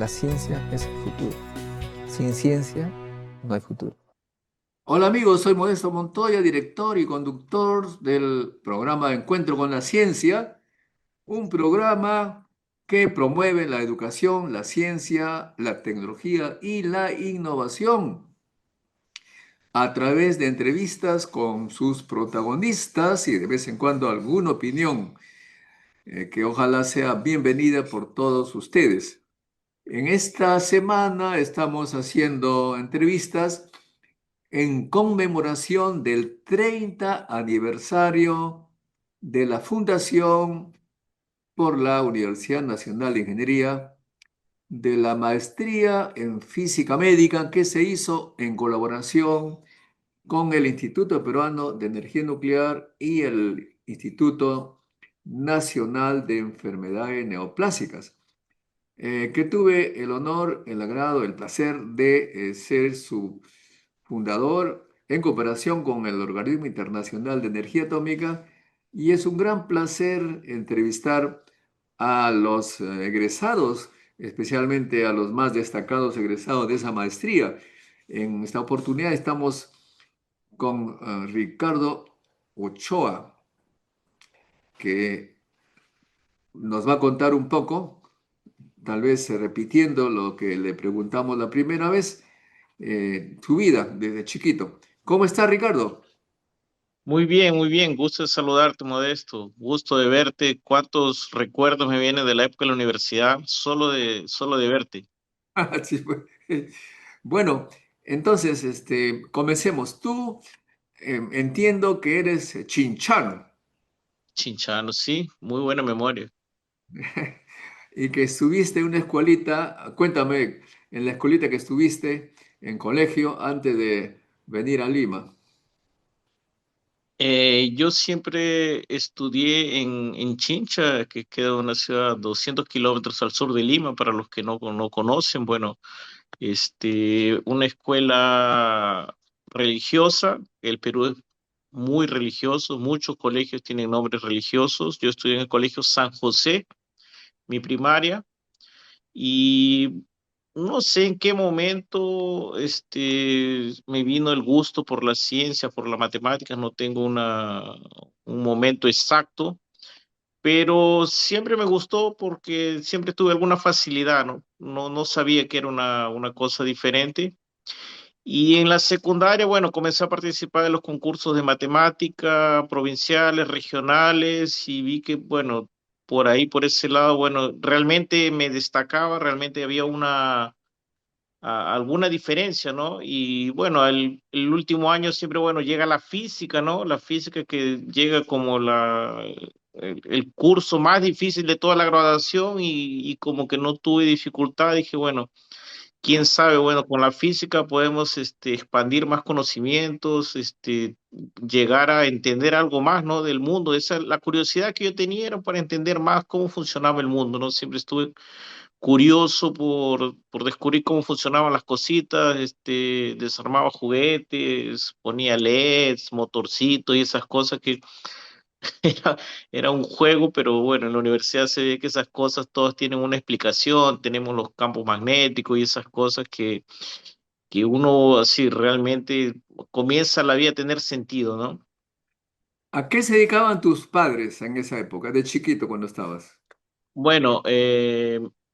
La ciencia es el futuro. Sin ciencia no hay futuro. Hola amigos, soy Modesto Montoya, director y conductor del programa Encuentro con la Ciencia, un programa que promueve la educación, la ciencia, la tecnología y la innovación a través de entrevistas con sus protagonistas y de vez en cuando alguna opinión que ojalá sea bienvenida por todos ustedes. En esta semana estamos haciendo entrevistas en conmemoración del 30 aniversario de la Fundación por la Universidad Nacional de Ingeniería de la maestría en física médica que se hizo en colaboración con el Instituto Peruano de Energía Nuclear y el Instituto Nacional de Enfermedades Neoplásicas, que tuve el honor, el agrado, el placer de ser su fundador en cooperación con el Organismo Internacional de Energía Atómica, y es un gran placer entrevistar a los egresados, especialmente a los más destacados egresados de esa maestría. En esta oportunidad estamos con Ricardo Ochoa, que nos va a contar un poco, tal vez repitiendo lo que le preguntamos la primera vez, su vida desde chiquito. ¿Cómo está, Ricardo? Muy bien, gusto de saludarte, Modesto, gusto de verte. ¿Cuántos recuerdos me vienen de la época de la universidad solo de verte? Sí, pues. Bueno, entonces, comencemos. Tú entiendo que eres chinchano Chinchano, sí, muy buena memoria. y que estuviste en una escuelita. Cuéntame, en la escuelita que estuviste en colegio antes de venir a Lima. Yo siempre estudié en Chincha, que queda una ciudad a 200 kilómetros al sur de Lima, para los que no conocen. Bueno, una escuela religiosa. El Perú es muy religioso, muchos colegios tienen nombres religiosos. Yo estudié en el Colegio San José, mi primaria, y no sé en qué momento me vino el gusto por la ciencia, por la matemática. No tengo un momento exacto, pero siempre me gustó porque siempre tuve alguna facilidad, ¿no? No sabía que era una cosa diferente. Y en la secundaria, bueno, comencé a participar de los concursos de matemática, provinciales, regionales, y vi que, bueno, por ahí, por ese lado, bueno, realmente me destacaba, realmente había alguna diferencia, ¿no? Y bueno, el último año siempre, bueno, llega la física, ¿no? La física, que llega como el curso más difícil de toda la graduación, y como que no tuve dificultad. Dije, bueno, quién sabe, bueno, con la física podemos expandir más conocimientos, llegar a entender algo más, ¿no? Del mundo. La curiosidad que yo tenía era para entender más cómo funcionaba el mundo, ¿no? Siempre estuve curioso por descubrir cómo funcionaban las cositas. Desarmaba juguetes, ponía LEDs, motorcitos y esas cosas que era, era un juego. Pero bueno, en la universidad se ve que esas cosas todas tienen una explicación. Tenemos los campos magnéticos y esas cosas que uno así realmente comienza la vida a tener sentido, ¿no? ¿A qué se dedicaban tus padres en esa época, de chiquito cuando estabas? Bueno,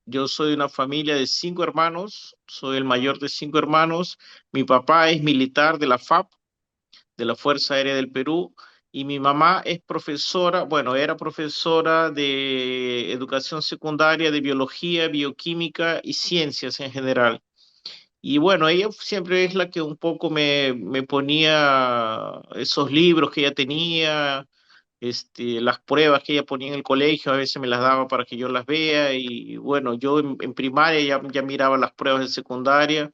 yo soy de una familia de 5 hermanos, soy el mayor de 5 hermanos. Mi papá es militar de la FAP, de la Fuerza Aérea del Perú, y mi mamá es profesora, bueno, era profesora de educación secundaria, de biología, bioquímica y ciencias en general. Y bueno, ella siempre es la que un poco me ponía esos libros que ella tenía, las pruebas que ella ponía en el colegio. A veces me las daba para que yo las vea. Y bueno, yo en primaria ya miraba las pruebas de secundaria,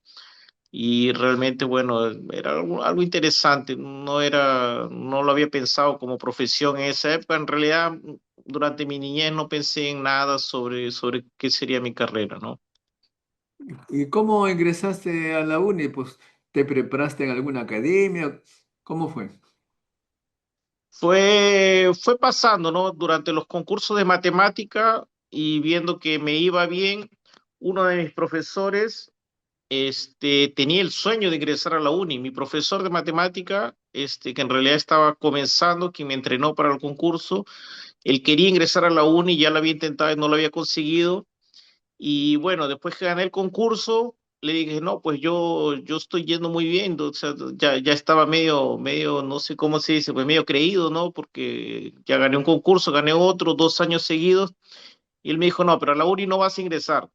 y realmente, bueno, era algo interesante. No lo había pensado como profesión en esa época. En realidad, durante mi niñez no pensé en nada sobre qué sería mi carrera, ¿no? ¿Y cómo ingresaste a la uni? Pues, ¿te preparaste en alguna academia? ¿Cómo fue? Fue pasando, ¿no? Durante los concursos de matemática, y viendo que me iba bien, uno de mis profesores tenía el sueño de ingresar a la uni. Mi profesor de matemática, que en realidad estaba comenzando, que me entrenó para el concurso, él quería ingresar a la uni, ya lo había intentado y no lo había conseguido. Y bueno, después que gané el concurso, le dije, no, pues yo estoy yendo muy bien, o sea, ya estaba medio, no sé cómo se dice, pues medio creído, ¿no? Porque ya gané un concurso, gané otro, 2 años seguidos, y él me dijo, no, pero a la uni no vas a ingresar.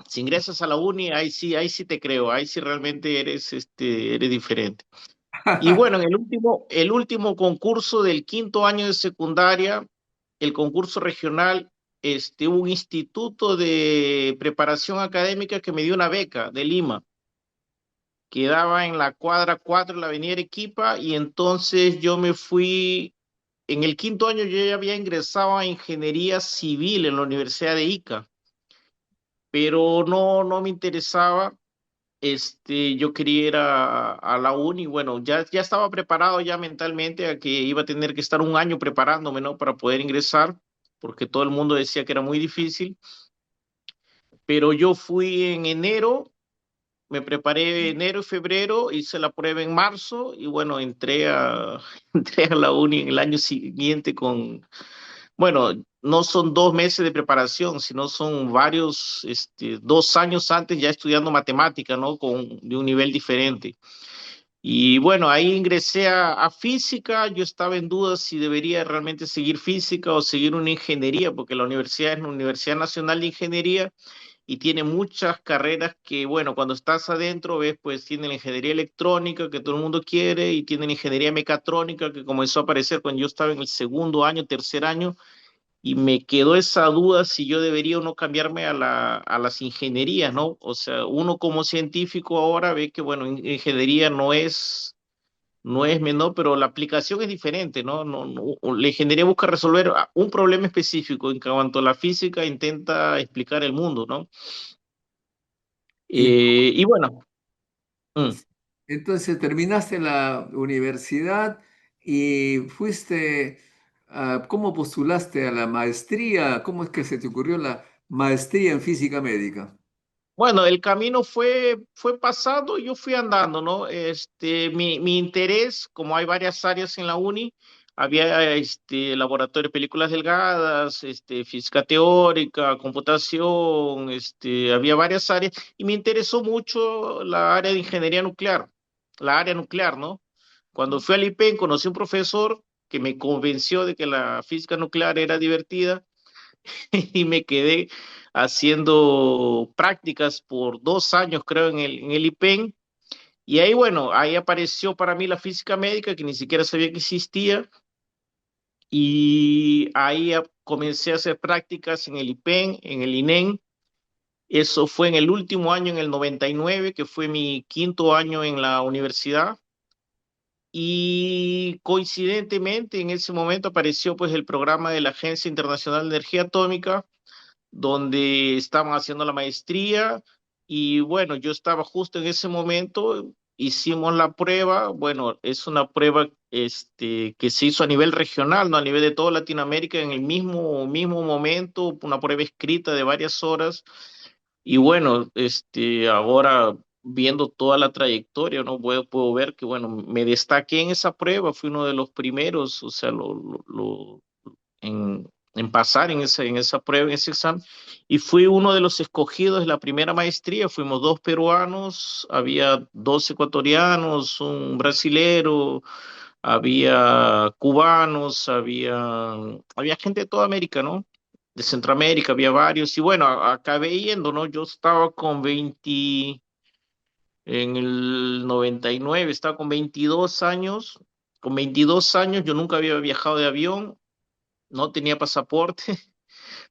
Si ingresas a la uni, ahí sí te creo, ahí sí realmente eres diferente. Y bueno, en el último concurso del quinto año de secundaria, el concurso regional, hubo un instituto de preparación académica que me dio una beca de Lima, quedaba en la cuadra 4 de la avenida Arequipa, y entonces yo me fui, en el quinto año yo ya había ingresado a ingeniería civil en la Universidad de Ica, pero no me interesaba. Yo quería ir a la uni, bueno, ya estaba preparado ya mentalmente a que iba a tener que estar un año preparándome, ¿no? Para poder ingresar, porque todo el mundo decía que era muy difícil, pero yo fui en enero, me preparé enero y febrero, hice la prueba en marzo y bueno, entré a la uni en el año siguiente bueno, no son 2 meses de preparación, sino son varios, 2 años antes ya estudiando matemática, ¿no? De un nivel diferente. Y bueno, ahí ingresé a física. Yo estaba en duda si debería realmente seguir física o seguir una ingeniería, porque la universidad es una Universidad Nacional de Ingeniería y tiene muchas carreras que, bueno, cuando estás adentro ves, pues tiene la ingeniería electrónica que todo el mundo quiere y tiene la ingeniería mecatrónica que comenzó a aparecer cuando yo estaba en el segundo año, tercer año, y me quedó esa duda si yo debería o no cambiarme a las ingenierías, ¿no? O sea, uno como científico ahora ve que, bueno, ingeniería no es menor, pero la aplicación es diferente, ¿no? La ingeniería busca resolver un problema específico, en cuanto a la física intenta explicar el mundo, ¿no? Y Y bueno, mm, entonces terminaste la universidad y fuiste, ¿cómo postulaste a la maestría? ¿Cómo es que se te ocurrió la maestría en física médica? bueno, el camino fue pasando, yo fui andando, ¿no? Mi interés, como hay varias áreas en la uni, había laboratorio de películas delgadas, física teórica, computación, había varias áreas, y me interesó mucho la área de ingeniería nuclear, la área nuclear, ¿no? Cuando fui al IPEN conocí un profesor que me convenció de que la física nuclear era divertida y me quedé haciendo prácticas por 2 años, creo, en el IPEN. Y ahí, bueno, ahí apareció para mí la física médica, que ni siquiera sabía que existía. Y ahí comencé a hacer prácticas en el IPEN, en el INEN. Eso fue en el último año, en el 99, que fue mi quinto año en la universidad. Y coincidentemente en ese momento apareció pues el programa de la Agencia Internacional de Energía Atómica, donde estaban haciendo la maestría, y bueno, yo estaba justo en ese momento, hicimos la prueba. Bueno, es una prueba que se hizo a nivel regional, no a nivel de toda Latinoamérica, en el mismo momento, una prueba escrita de varias horas. Y bueno, ahora viendo toda la trayectoria, ¿no? Puedo ver que, bueno, me destaqué en esa prueba, fui uno de los primeros, o sea, en pasar en esa prueba, en ese examen, y fui uno de los escogidos de la primera maestría. Fuimos 2 peruanos, había 2 ecuatorianos, un brasilero, había cubanos, había gente de toda América, ¿no? De Centroamérica, había varios, y bueno, acabé yendo, ¿no? Yo estaba con 20, en el 99, estaba con 22 años. Con 22 años yo nunca había viajado de avión, no tenía pasaporte.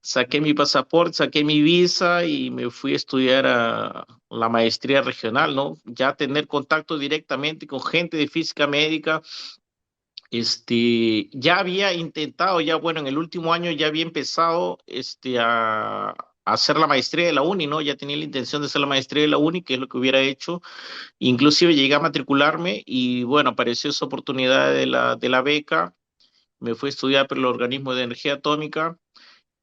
Saqué mi pasaporte, saqué mi visa y me fui a estudiar a la maestría regional, ¿no? Ya tener contacto directamente con gente de física médica. Ya había intentado, ya bueno, en el último año ya había empezado a hacer la maestría de la uni, ¿no? Ya tenía la intención de hacer la maestría de la uni, que es lo que hubiera hecho. Inclusive llegué a matricularme y bueno, apareció esa oportunidad de la beca. Me fui a estudiar por el organismo de energía atómica.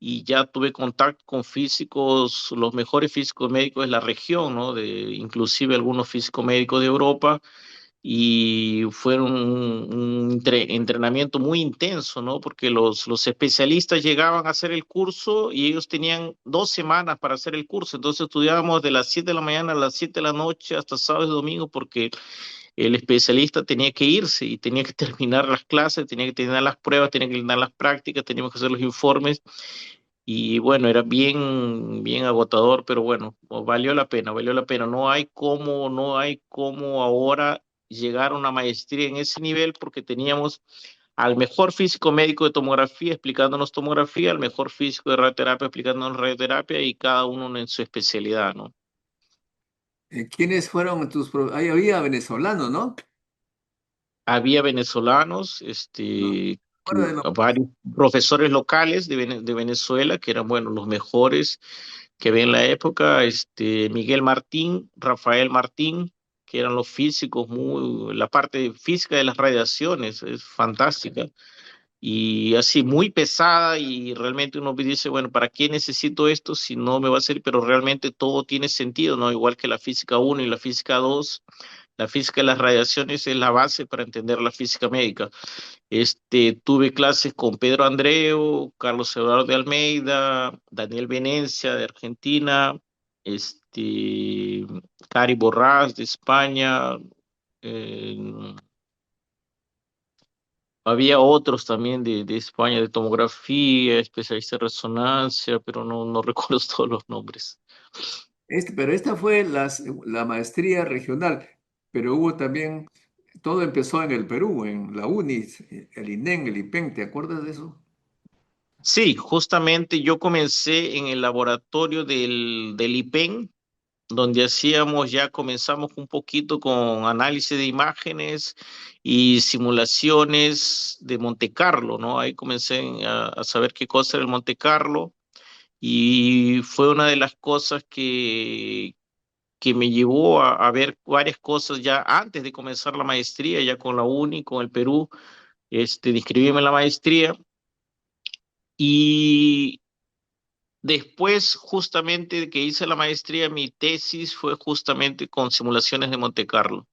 y ya tuve contacto con físicos, los mejores físicos médicos de la región, ¿no? Inclusive algunos físicos médicos de Europa, y fueron un entrenamiento muy intenso, ¿no? Porque los especialistas llegaban a hacer el curso y ellos tenían 2 semanas para hacer el curso, entonces estudiábamos de las 7 de la mañana a las 7 de la noche hasta sábado y domingo porque el especialista tenía que irse y tenía que terminar las clases, tenía que terminar las pruebas, tenía que terminar las prácticas, teníamos que hacer los informes y bueno, era bien, bien agotador, pero bueno, valió la pena, valió la pena. No hay cómo ahora llegar a una maestría en ese nivel porque teníamos al mejor físico médico de tomografía explicándonos tomografía, al mejor físico de radioterapia explicándonos radioterapia y cada uno en su especialidad, ¿no? ¿Quiénes fueron Ahí había venezolanos, ¿no? Había venezolanos, No, recuerda de los- varios profesores locales de Venezuela, que eran, bueno, los mejores que había en la época, Miguel Martín, Rafael Martín, que eran los físicos, la parte física de las radiaciones es fantástica y así muy pesada y realmente uno dice, bueno, ¿para qué necesito esto si no me va a servir? Pero realmente todo tiene sentido, ¿no? Igual que la física uno y la física 2, la física de las radiaciones es la base para entender la física médica. Tuve clases con Pedro Andreu, Carlos Eduardo de Almeida, Daniel Venencia de Argentina, Cari Borrás de España, eh, había otros también de España de tomografía, especialista en resonancia, pero no recuerdo todos los nombres. Pero esta fue la maestría regional, pero hubo también, todo empezó en el Perú, en la UNIS, el INEN, el IPEN, ¿te acuerdas de eso? Sí, justamente yo comencé en el laboratorio del IPEN, donde comenzamos un poquito con análisis de imágenes y simulaciones de Monte Carlo, ¿no? Ahí comencé a saber qué cosa era el Monte Carlo y fue una de las cosas que me llevó a ver varias cosas ya antes de comenzar la maestría, ya con la UNI, con el Perú, de inscribirme en la maestría. Y después, justamente de que hice la maestría, mi tesis fue justamente con simulaciones de Monte Carlo.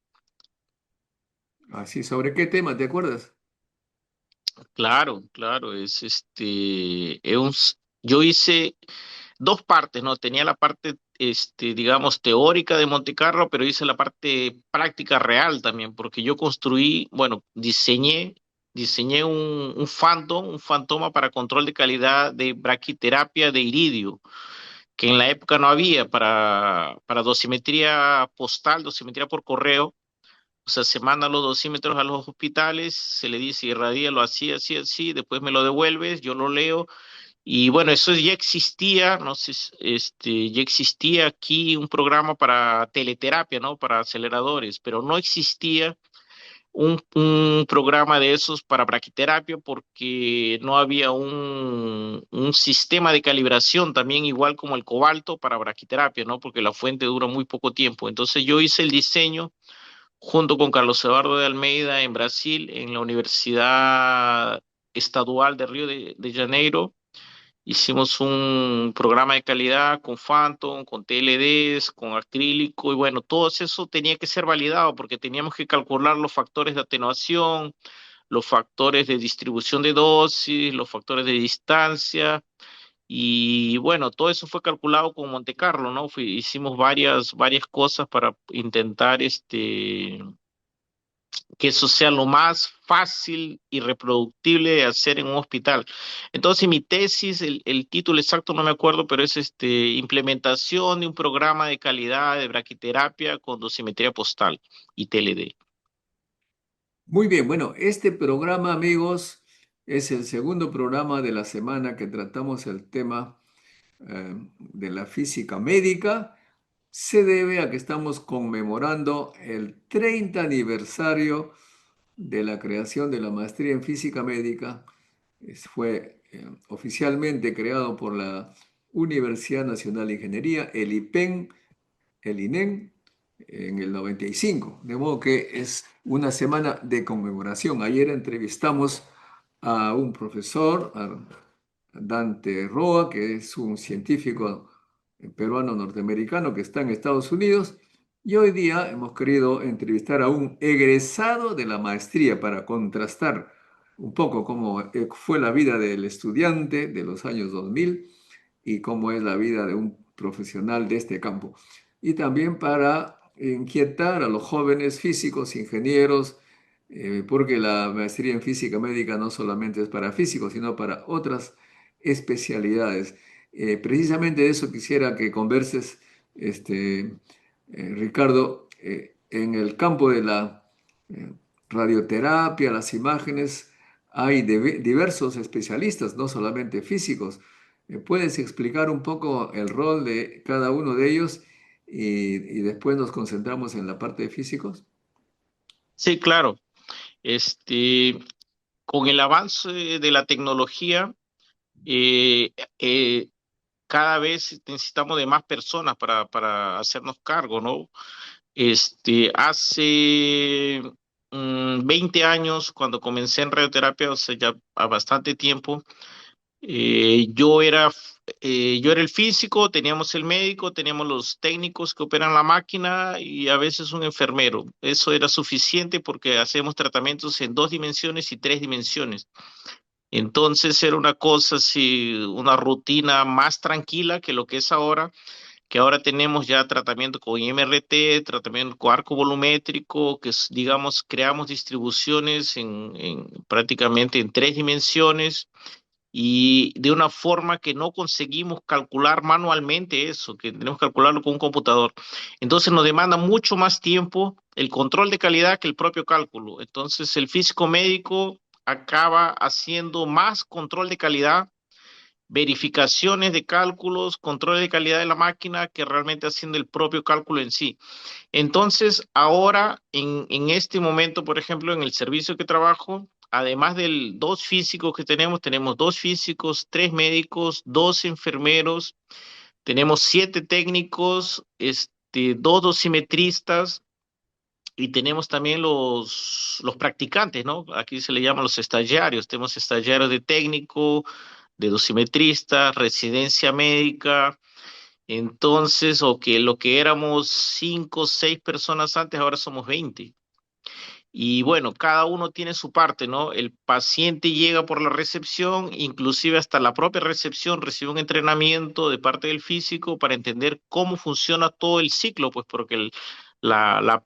Así, ¿sobre qué tema, te acuerdas? Claro, claro, yo hice dos partes, ¿no? Tenía la parte, digamos, teórica de Monte Carlo, pero hice la parte práctica real también, porque yo construí, bueno, diseñé un fantoma para control de calidad de braquiterapia de iridio, que en la época no había para dosimetría postal, dosimetría por correo. O sea, se mandan los dosímetros a los hospitales, se le dice irradíalo así, así, así, después me lo devuelves, yo lo leo y bueno, eso ya existía, no sé, ya existía aquí un programa para teleterapia, ¿no? Para aceleradores, pero no existía un programa de esos para braquiterapia porque no había un sistema de calibración también igual como el cobalto para braquiterapia, ¿no? Porque la fuente dura muy poco tiempo. Entonces yo hice el diseño junto con Carlos Eduardo de Almeida en Brasil, en la Universidad Estadual de Río de Janeiro. Hicimos un programa de calidad con Phantom, con TLDs, con acrílico y bueno, todo eso tenía que ser validado porque teníamos que calcular los factores de atenuación, los factores de distribución de dosis, los factores de distancia y bueno, todo eso fue calculado con Monte Carlo, ¿no? Hicimos varias cosas para intentar que eso sea lo más fácil y reproductible de hacer en un hospital. Entonces, mi tesis, el título exacto no me acuerdo, pero es implementación de un programa de calidad de braquiterapia con dosimetría postal y TLD. Muy bien, bueno, este programa, amigos, es el segundo programa de la semana que tratamos el tema de la física médica. Se debe a que estamos conmemorando el 30 aniversario de la creación de la maestría en física médica. Fue oficialmente creado por la Universidad Nacional de Ingeniería, el IPEN, el INEN, en el 95. De modo que es una semana de conmemoración. Ayer entrevistamos a un profesor, Dante Roa, que es un científico peruano norteamericano que está en Estados Unidos. Y hoy día hemos querido entrevistar a un egresado de la maestría para contrastar un poco cómo fue la vida del estudiante de los años 2000 y cómo es la vida de un profesional de este campo. Y también para inquietar a los jóvenes físicos, ingenieros, porque la maestría en física médica no solamente es para físicos, sino para otras especialidades. Precisamente de eso quisiera que converses, Ricardo, en el campo de la eh, radioterapia, las imágenes, hay diversos especialistas, no solamente físicos. ¿Puedes explicar un poco el rol de cada uno de ellos y después nos concentramos en la parte de físicos? Sí, claro. Este, con el avance de la tecnología, eh, eh, cada vez necesitamos de más personas para hacernos cargo, ¿no? Hace 20 años, cuando comencé en radioterapia, o sea, ya a bastante tiempo, eh, yo era, yo era el físico, teníamos el médico, teníamos los técnicos que operan la máquina y a veces un enfermero. Eso era suficiente porque hacemos tratamientos en 2 dimensiones y 3 dimensiones. Entonces era una cosa así, una rutina más tranquila que lo que es ahora, que ahora tenemos ya tratamiento con MRT, tratamiento con arco volumétrico, que es, digamos, creamos distribuciones prácticamente en 3 dimensiones y de una forma que no conseguimos calcular manualmente eso, que tenemos que calcularlo con un computador. Entonces nos demanda mucho más tiempo el control de calidad que el propio cálculo. Entonces el físico médico acaba haciendo más control de calidad, verificaciones de cálculos, control de calidad de la máquina que realmente haciendo el propio cálculo en sí. Entonces, ahora, en este momento, por ejemplo, en el servicio que trabajo, además de 2 físicos que tenemos 2 físicos, 3 médicos, 2 enfermeros, tenemos 7 técnicos, 2 dosimetristas y tenemos también los practicantes, ¿no? Aquí se le llaman los estallarios. Tenemos estallarios de técnico, de dosimetrista, residencia médica. Entonces, o que lo que éramos 5 o 6 personas antes, ahora somos 20. Y bueno, cada uno tiene su parte, ¿no? El paciente llega por la recepción, inclusive hasta la propia recepción recibe un entrenamiento de parte del físico para entender cómo funciona todo el ciclo, pues porque la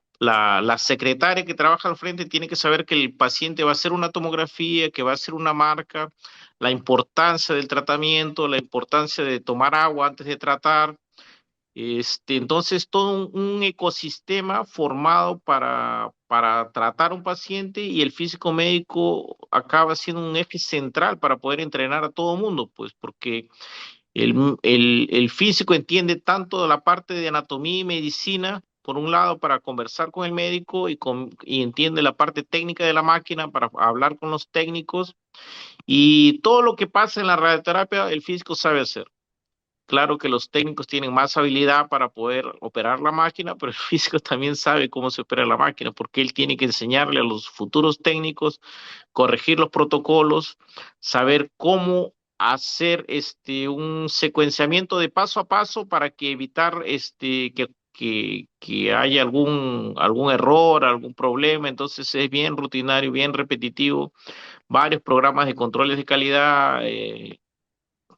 secretaria que trabaja al frente tiene que saber que el paciente va a hacer una tomografía, que va a hacer una marca, la importancia del tratamiento, la importancia de tomar agua antes de tratar. Entonces, todo un ecosistema formado para tratar a un paciente y el físico médico acaba siendo un eje central para poder entrenar a todo mundo, pues porque el físico entiende tanto la parte de anatomía y medicina, por un lado, para conversar con el médico y entiende la parte técnica de la máquina para hablar con los técnicos y todo lo que pasa en la radioterapia, el físico sabe hacer. Claro que los técnicos tienen más habilidad para poder operar la máquina, pero el físico también sabe cómo se opera la máquina, porque él tiene que enseñarle a los futuros técnicos, corregir los protocolos, saber cómo hacer un secuenciamiento de paso a paso para que evitar que haya algún error, algún problema. Entonces es bien rutinario, bien repetitivo, varios programas de controles de calidad.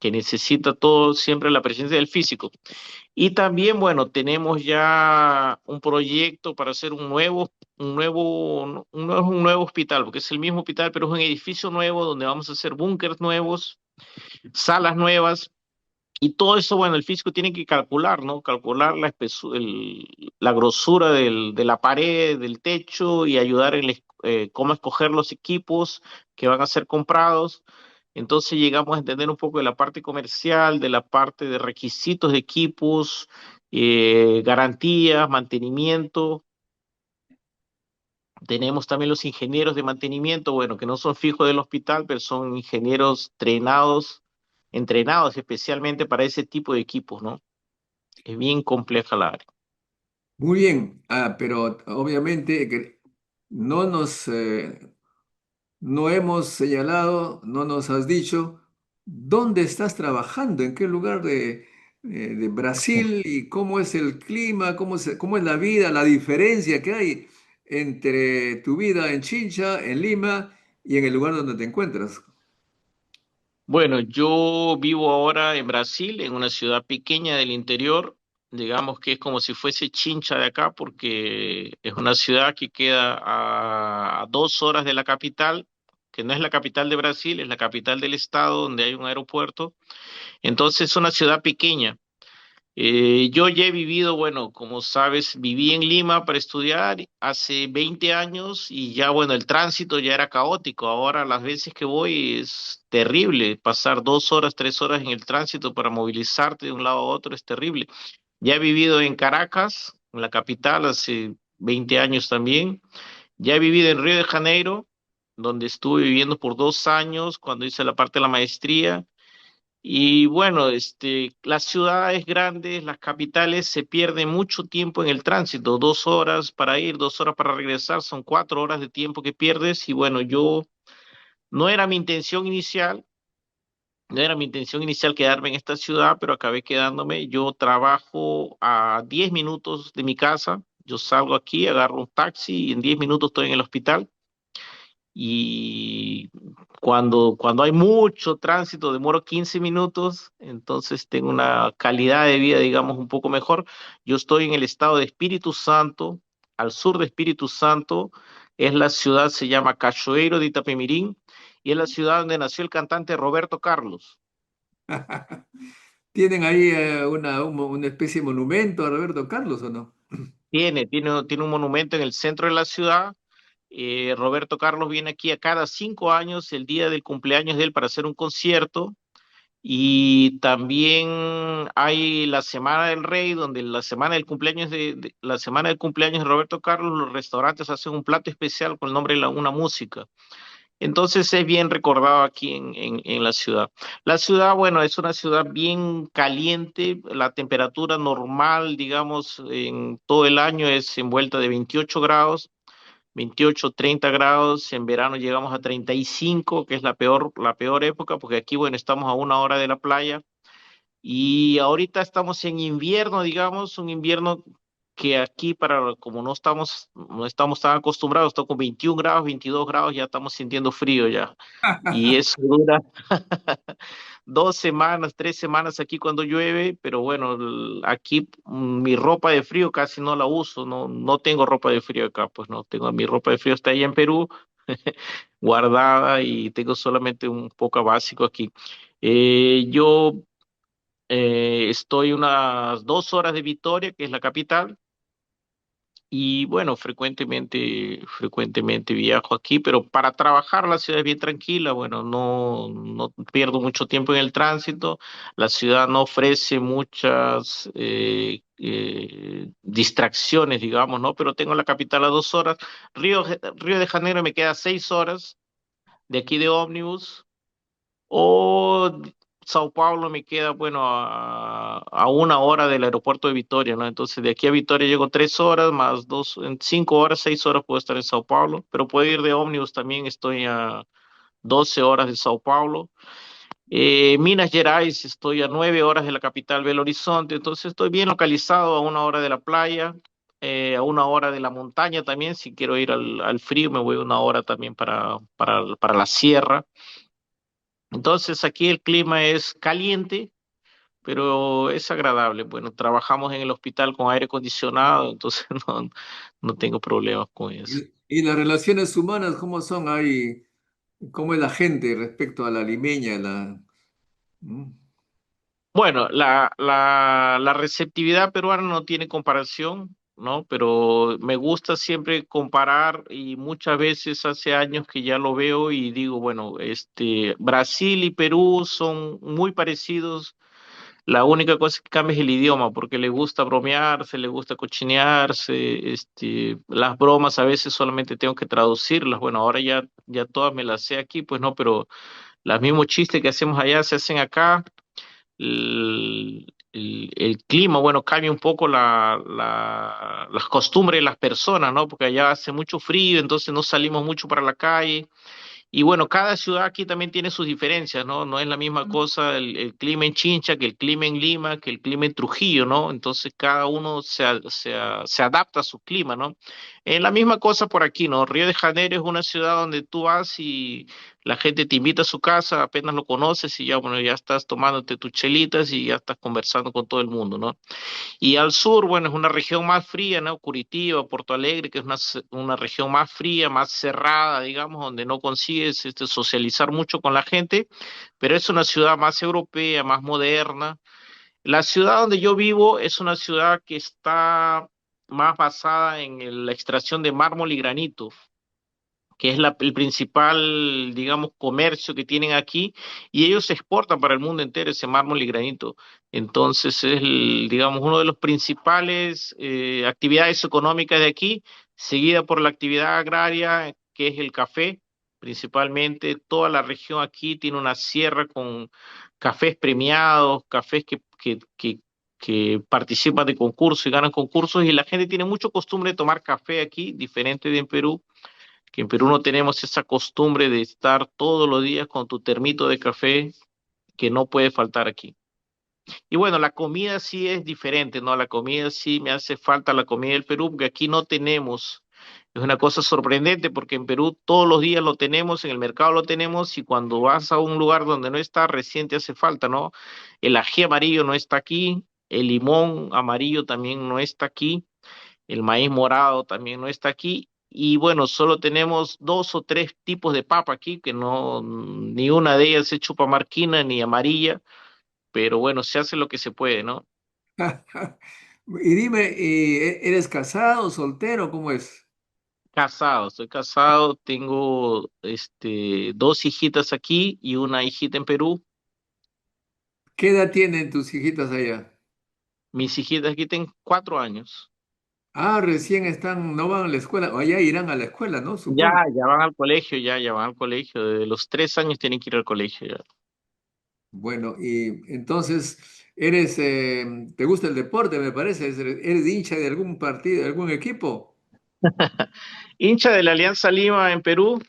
Que necesita todo siempre la presencia del físico. Y también, bueno, tenemos ya un proyecto para hacer un nuevo hospital, porque es el mismo hospital, pero es un edificio nuevo donde vamos a hacer búnkers nuevos, salas nuevas. Y todo eso, bueno, el físico tiene que calcular, ¿no? Calcular la grosura de la pared, del techo y ayudar en cómo escoger los equipos que van a ser comprados. Entonces llegamos a entender un poco de la parte comercial, de la parte de requisitos de equipos, garantías, mantenimiento. Tenemos también los ingenieros de mantenimiento, bueno, que no son fijos del hospital, pero son ingenieros entrenados especialmente para ese tipo de equipos, ¿no? Es bien compleja la área. Muy bien, pero obviamente que no hemos señalado, no nos has dicho ¿Dónde estás trabajando? ¿En qué lugar de Brasil? ¿Y cómo es el clima? ¿Cómo es la vida? ¿La diferencia que hay entre tu vida en Chincha, en Lima y en el lugar donde te encuentras? Bueno, yo vivo ahora en Brasil, en una ciudad pequeña del interior, digamos que es como si fuese Chincha de acá, porque es una ciudad que queda a 2 horas de la capital, que no es la capital de Brasil, es la capital del estado donde hay un aeropuerto. Entonces es una ciudad pequeña. Yo ya he vivido, bueno, como sabes, viví en Lima para estudiar hace 20 años y ya, bueno, el tránsito ya era caótico. Ahora las veces que voy es terrible. Pasar 2 horas, 3 horas en el tránsito para movilizarte de un lado a otro es terrible. Ya he vivido en Caracas, en la capital, hace 20 años también. Ya he vivido en Río de Janeiro, donde estuve viviendo por 2 años cuando hice la parte de la maestría. Y bueno, las ciudades grandes, las capitales, se pierde mucho tiempo en el tránsito, 2 horas para ir, 2 horas para regresar, son 4 horas de tiempo que pierdes. Y bueno, no era mi intención inicial, no era mi intención inicial quedarme en esta ciudad, pero acabé quedándome. Yo trabajo a 10 minutos de mi casa, yo salgo aquí, agarro un taxi y en 10 minutos estoy en el hospital. Y cuando hay mucho tránsito, demoro 15 minutos, entonces tengo una calidad de vida, digamos, un poco mejor. Yo estoy en el estado de Espíritu Santo, al sur de Espíritu Santo, es la ciudad, se llama Cachoeiro de Itapemirín, y es la ciudad donde nació el cantante Roberto Carlos. ¿Tienen ahí una especie de monumento a Roberto Carlos o no? Tiene un monumento en el centro de la ciudad. Roberto Carlos viene aquí a cada 5 años, el día del cumpleaños de él, para hacer un concierto. Y también hay la Semana del Rey, donde la semana del cumpleaños la semana del cumpleaños de Roberto Carlos, los restaurantes hacen un plato especial con el nombre de una música. Entonces es bien recordado aquí en la ciudad. La ciudad, bueno, es una ciudad bien caliente. La temperatura normal, digamos, en todo el año es envuelta de 28 grados. 28, 30 grados, en verano llegamos a 35, que es la peor época, porque aquí, bueno, estamos a 1 hora de la playa, y ahorita estamos en invierno, digamos, un invierno que aquí, como no estamos tan acostumbrados, está con 21 grados, 22 grados, ya estamos sintiendo frío ya, y eso dura 2 semanas, 3 semanas aquí cuando llueve, pero bueno, aquí mi ropa de frío casi no la uso, no tengo ropa de frío acá, pues no tengo, mi ropa de frío está allá en Perú guardada y tengo solamente un poco básico aquí. Yo estoy unas 2 horas de Vitoria, que es la capital, y bueno, frecuentemente viajo aquí, pero para trabajar la ciudad es bien tranquila. Bueno, no pierdo mucho tiempo en el tránsito. La ciudad no ofrece muchas distracciones, digamos, ¿no? Pero tengo la capital a 2 horas. Río de Janeiro me queda a 6 horas de aquí de ómnibus. O Sao Paulo me queda, bueno, a 1 hora del aeropuerto de Vitoria, ¿no? Entonces de aquí a Vitoria llego 3 horas, más dos, en 5 horas, 6 horas puedo estar en Sao Paulo, pero puedo ir de ómnibus también, estoy a 12 horas de Sao Paulo. Minas Gerais, estoy a 9 horas de la capital Belo Horizonte, entonces estoy bien localizado a 1 hora de la playa. A 1 hora de la montaña también, si quiero ir al frío, me voy 1 hora también para la sierra. Entonces aquí el clima es caliente, pero es agradable. Bueno, trabajamos en el hospital con aire acondicionado, entonces no tengo problemas con eso. ¿Y las relaciones humanas cómo son ahí? ¿Cómo es la gente respecto a la limeña? ¿Mm? Bueno, la receptividad peruana no tiene comparación, ¿no? Pero me gusta siempre comparar y muchas veces hace años que ya lo veo y digo, bueno, Brasil y Perú son muy parecidos. La única cosa que cambia es el idioma, porque le gusta bromearse, le gusta cochinearse, las bromas a veces solamente tengo que traducirlas. Bueno, ahora ya todas me las sé aquí, pues no, pero los mismos chistes que hacemos allá se hacen acá. El clima, bueno, cambia un poco las costumbres de las personas, ¿no? Porque allá hace mucho frío, entonces no salimos mucho para la calle Y bueno, cada ciudad aquí también tiene sus diferencias, ¿no? No es la misma cosa el clima en Chincha que el clima en Lima, que el clima en Trujillo, ¿no? Entonces cada uno se adapta a su clima, ¿no? La misma cosa por aquí, ¿no? Río de Janeiro es una ciudad donde tú vas y la gente te invita a su casa, apenas lo conoces y ya, bueno, ya estás tomándote tus chelitas y ya estás conversando con todo el mundo, ¿no? Y al sur, bueno, es una región más fría, ¿no? Curitiba, Porto Alegre, que es una región más fría, más cerrada, digamos, donde no consigues socializar mucho con la gente, pero es una ciudad más europea, más moderna. La ciudad donde yo vivo es una ciudad que está más basada en la extracción de mármol y granito, que es el principal, digamos, comercio que tienen aquí, y ellos exportan para el mundo entero ese mármol y granito. Entonces es, digamos, uno de los principales actividades económicas de aquí, seguida por la actividad agraria, que es el café. Principalmente toda la región aquí tiene una sierra con cafés premiados, cafés que participan de concursos y ganan concursos, y la gente tiene mucho costumbre de tomar café aquí, diferente de en Perú, que en Perú no tenemos esa costumbre de estar todos los días con tu termito de café, que no puede faltar aquí. Y bueno, la comida sí es diferente, ¿no? La comida sí me hace falta la comida del Perú, porque aquí no tenemos. Es una cosa sorprendente porque en Perú todos los días lo tenemos, en el mercado lo tenemos, y cuando vas a un lugar donde no está, recién te hace falta, ¿no? El ají amarillo no está aquí, el limón amarillo también no está aquí, el maíz morado también no está aquí. Y bueno, solo tenemos dos o tres tipos de papa aquí, que no, ni una de ellas es chupamarquina ni amarilla, pero bueno, se hace lo que se puede, ¿no? Y dime, ¿eres casado, soltero? ¿Cómo es? Casado, estoy casado, tengo dos hijitas aquí y una hijita en Perú. ¿Qué edad tienen tus hijitas allá? Mis hijitas aquí tienen 4 años. Ah, recién están, no van a la escuela, o allá irán a la escuela, ¿no? Ya, Supongo. ya van al colegio, ya van al colegio. Desde los 3 años tienen que ir al colegio ya. Bueno, y entonces, ¿te gusta el deporte, me parece? ¿Eres hincha de algún partido, de algún equipo? Hincha de la Alianza Lima en Perú,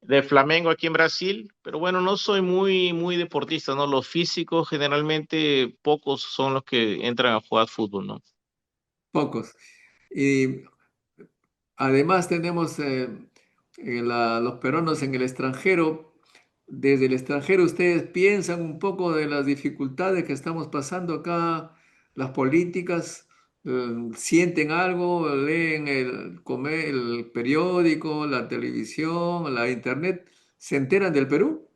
de Flamengo aquí en Brasil, pero bueno, no soy muy deportista, ¿no? Los físicos generalmente pocos son los que entran a jugar fútbol, ¿no? Pocos. Y además tenemos los peruanos en el extranjero. Desde el extranjero, ¿ustedes piensan un poco de las dificultades que estamos pasando acá, las políticas? ¿Sienten algo? ¿Leen el periódico, la televisión, la internet? ¿Se enteran del Perú?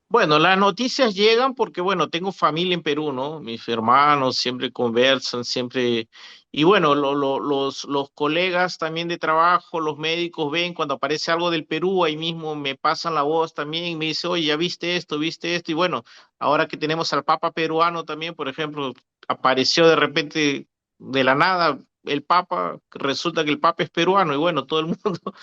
Bueno, las noticias llegan porque, bueno, tengo familia en Perú, ¿no? Mis hermanos siempre conversan, siempre. Y bueno, los colegas también de trabajo, los médicos ven cuando aparece algo del Perú, ahí mismo me pasan la voz también y me dice, oye, ya viste esto, viste esto. Y bueno, ahora que tenemos al Papa peruano también, por ejemplo, apareció de repente de la nada el Papa, resulta que el Papa es peruano y bueno, todo el mundo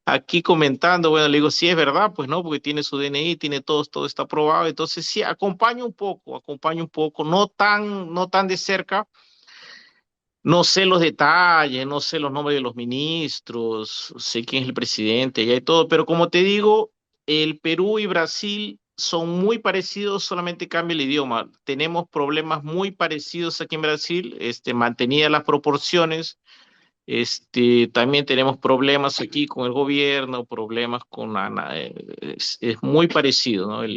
aquí comentando, bueno, le digo, sí es verdad, pues no, porque tiene su DNI, tiene todo está aprobado, entonces sí, acompaño un poco, no tan de cerca, no sé los detalles, no sé los nombres de los ministros, sé quién es el presidente, ya y todo, pero como te digo, el Perú y Brasil son muy parecidos, solamente cambia el idioma. Tenemos problemas muy parecidos aquí en Brasil, mantenidas las proporciones. También tenemos problemas aquí con el gobierno, problemas con es muy parecido, ¿no?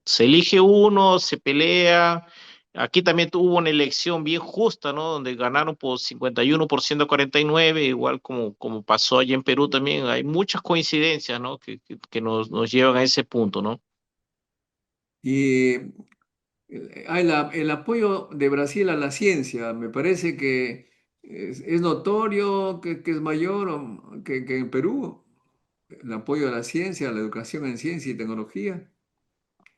Se elige uno, se pelea. Aquí también hubo una elección bien justa, ¿no? Donde ganaron por 51% a 49, igual como pasó allí en Perú también. Hay muchas coincidencias, ¿no? Que nos llevan a ese punto, ¿no? Y hay el apoyo de Brasil a la ciencia. Me parece que es notorio que es mayor que en Perú. El apoyo a la ciencia, a la educación en ciencia y tecnología.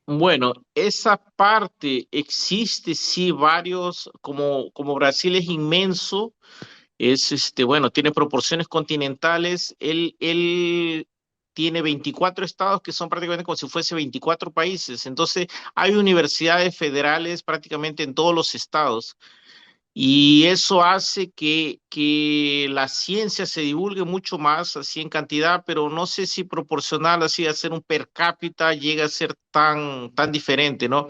Bueno, esa parte existe, sí, varios, como Brasil es inmenso. Bueno, tiene proporciones continentales. Él tiene 24 estados que son prácticamente como si fuese 24 países. Entonces, hay universidades federales prácticamente en todos los estados. Y eso hace que la ciencia se divulgue mucho más así en cantidad, pero no sé si proporcional así a ser un per cápita llega a ser tan diferente, ¿no?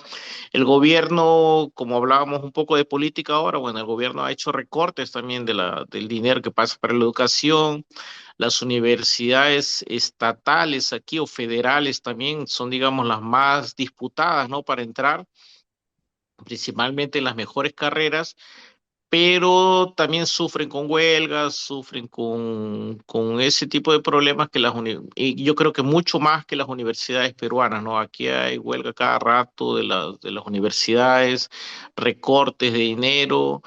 El gobierno, como hablábamos un poco de política ahora, bueno, el gobierno ha hecho recortes también del dinero que pasa para la educación. Las universidades estatales aquí o federales también son, digamos, las más disputadas, ¿no? Para entrar, principalmente en las mejores carreras, pero también sufren con huelgas, sufren con ese tipo de problemas que y yo creo que mucho más que las universidades peruanas, ¿no? Aquí hay huelga cada rato de las universidades, recortes de dinero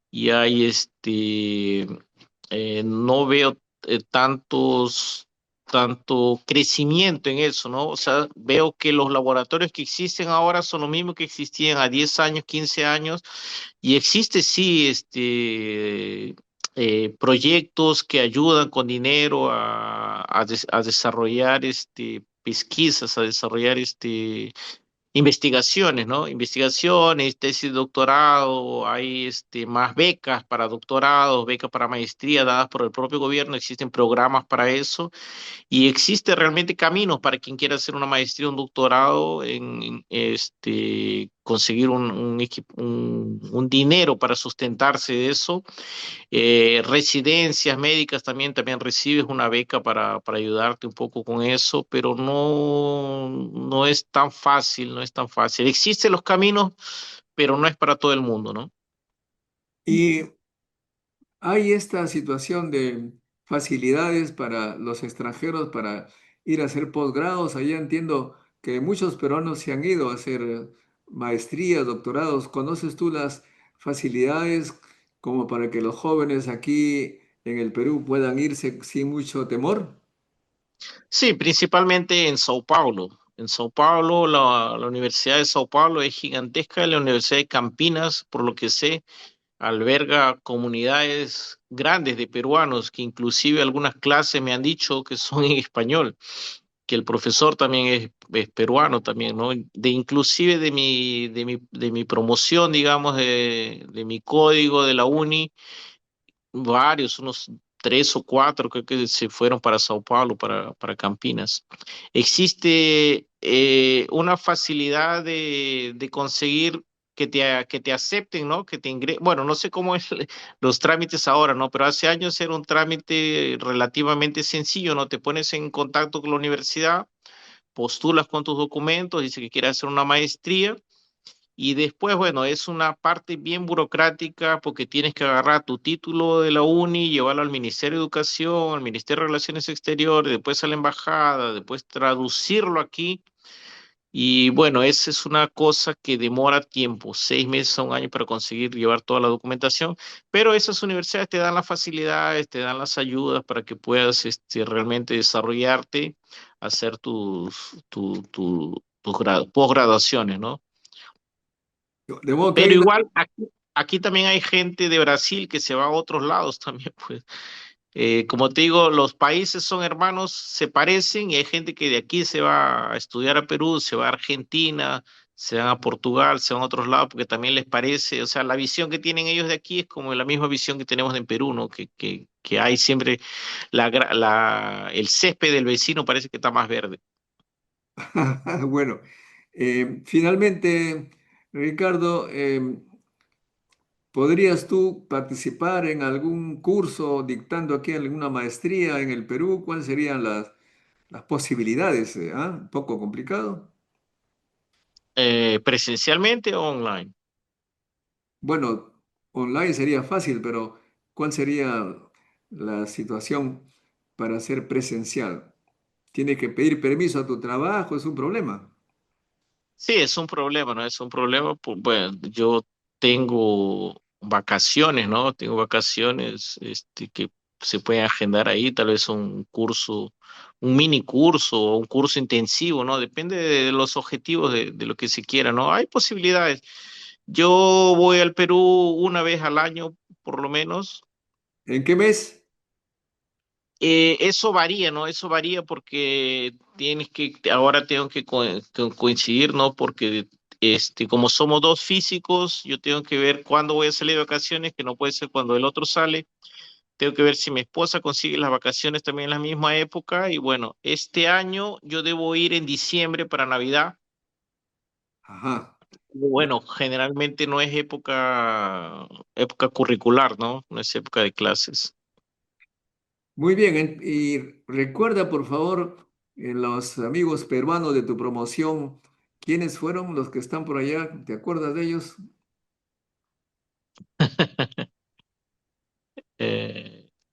y hay no veo tanto crecimiento en eso, ¿no? O sea, veo que los laboratorios que existen ahora son los mismos que existían a 10 años, 15 años, y existe sí, proyectos que ayudan con dinero a desarrollar pesquisas, a desarrollar investigaciones, ¿no? Investigaciones, tesis de doctorado, hay más becas para doctorados, becas para maestría dadas por el propio gobierno, existen programas para eso y existe realmente caminos para quien quiera hacer una maestría, un doctorado, conseguir un dinero para sustentarse de eso. Residencias médicas también recibes una beca para ayudarte un poco con eso, pero no es tan fácil, no es tan fácil. Existen los caminos, pero no es para todo el mundo, ¿no? Y hay esta situación de facilidades para los extranjeros para ir a hacer posgrados. Allá entiendo que muchos peruanos se han ido a hacer maestrías, doctorados. ¿Conoces tú las facilidades como para que los jóvenes aquí en el Perú puedan irse sin mucho temor? Sí, principalmente en Sao Paulo. En Sao Paulo, la Universidad de Sao Paulo es gigantesca, la Universidad de Campinas, por lo que sé, alberga comunidades grandes de peruanos que inclusive algunas clases me han dicho que son en español, que el profesor también es peruano también, ¿no? De inclusive de mi promoción, digamos, de mi código de la uni, varios, unos 3 o 4 creo que se fueron para Sao Paulo, para Campinas. Existe una facilidad de conseguir que te acepten, ¿no? Que te bueno, no sé cómo es los trámites ahora, ¿no? Pero hace años era un trámite relativamente sencillo, ¿no? Te pones en contacto con la universidad, postulas con tus documentos, dice que quieres hacer una maestría y después, bueno, es una parte bien burocrática porque tienes que agarrar tu título de la uni, llevarlo al Ministerio de Educación, al Ministerio de Relaciones Exteriores, después a la embajada, después traducirlo aquí. Y bueno, esa es una cosa que demora tiempo, 6 meses a un año para conseguir llevar toda la documentación, pero esas universidades te dan las facilidades, te dan las ayudas para que puedas realmente desarrollarte, hacer tus posgraduaciones, ¿no? De modo que Pero hay una... igual aquí también hay gente de Brasil que se va a otros lados también, pues. Como te digo, los países son hermanos, se parecen y hay gente que de aquí se va a estudiar a Perú, se va a Argentina, se van a Portugal, se van a otros lados porque también les parece, o sea, la visión que tienen ellos de aquí es como la misma visión que tenemos en Perú, ¿no? Que hay siempre el césped del vecino parece que está más verde. Bueno, finalmente, Ricardo, ¿podrías tú participar en algún curso dictando aquí alguna maestría en el Perú? ¿Cuáles serían las posibilidades? ¿Un poco complicado? ¿Presencialmente o online? Bueno, online sería fácil, pero ¿cuál sería la situación para ser presencial? ¿Tienes que pedir permiso a tu trabajo? ¿Es un problema? Sí, es un problema, ¿no? Es un problema. Bueno, yo tengo vacaciones, ¿no? Tengo vacaciones, que se pueden agendar ahí, tal vez un curso, un mini curso o un curso intensivo, ¿no? Depende de los objetivos de lo que se quiera, ¿no? Hay posibilidades. Yo voy al Perú una vez al año, por lo menos. ¿En qué mes? Eso varía, ¿no? Eso varía porque ahora tengo que coincidir, ¿no? Porque como somos dos físicos, yo tengo que ver cuándo voy a salir de vacaciones, que no puede ser cuando el otro sale. Tengo que ver si mi esposa consigue las vacaciones también en la misma época. Y bueno, este año yo debo ir en diciembre para Navidad. Ajá. Bueno, generalmente no es época curricular, ¿no? No es época de clases. Muy bien, y recuerda por favor, los amigos peruanos de tu promoción, ¿quiénes fueron los que están por allá? ¿Te acuerdas de ellos?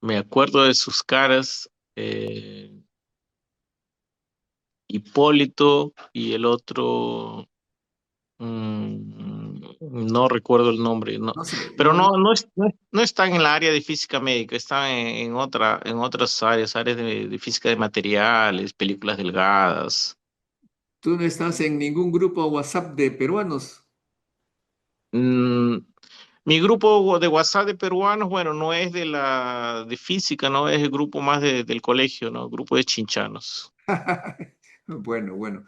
Me acuerdo de sus caras, Hipólito y el otro, no recuerdo el nombre, no, No sé, pero no están en la área de física médica, están en otras áreas, áreas de física de materiales, películas delgadas. tú no estás en ningún grupo WhatsApp de peruanos. Mm, Mi grupo de WhatsApp de peruanos, bueno, no es de física, ¿no? Es el grupo más del colegio, ¿no? Grupo de chinchanos. Bueno, bueno.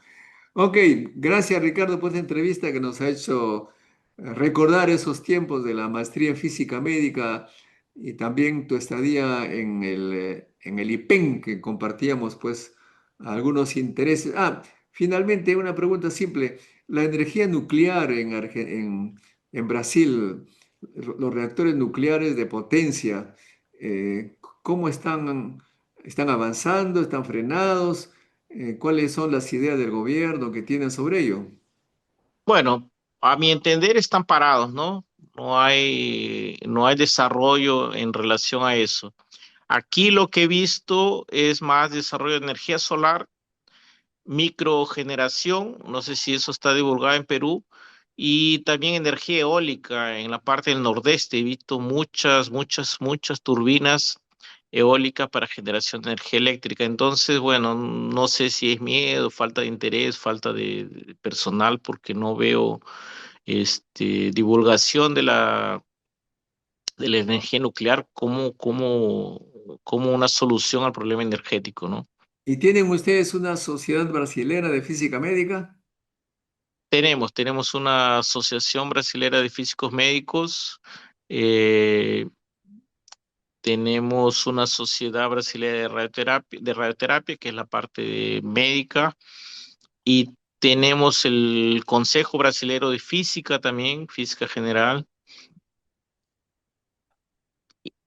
Ok, gracias Ricardo por esta entrevista que nos ha hecho recordar esos tiempos de la maestría en física médica y también tu estadía en el IPEN que compartíamos pues algunos intereses. Finalmente una pregunta simple. La energía nuclear en Brasil, los reactores nucleares de potencia, ¿cómo están? ¿Están avanzando? ¿Están frenados? ¿Cuáles son las ideas del gobierno que tienen sobre ello? Bueno, a mi entender están parados, ¿no? No hay desarrollo en relación a eso. Aquí lo que he visto es más desarrollo de energía solar, microgeneración, no sé si eso está divulgado en Perú, y también energía eólica en la parte del nordeste. He visto muchas turbinas eólicas para generación de energía eléctrica. Entonces, bueno, no sé si es miedo, falta de interés, falta de personal, porque no veo divulgación de la energía nuclear como una solución al problema energético, ¿no? ¿Y tienen ustedes una sociedad brasilera de física médica? Tenemos una asociación brasilera de físicos médicos, eh, tenemos una sociedad brasileña de radioterapia, que es la parte médica, y tenemos el Consejo Brasilero de Física también, Física General,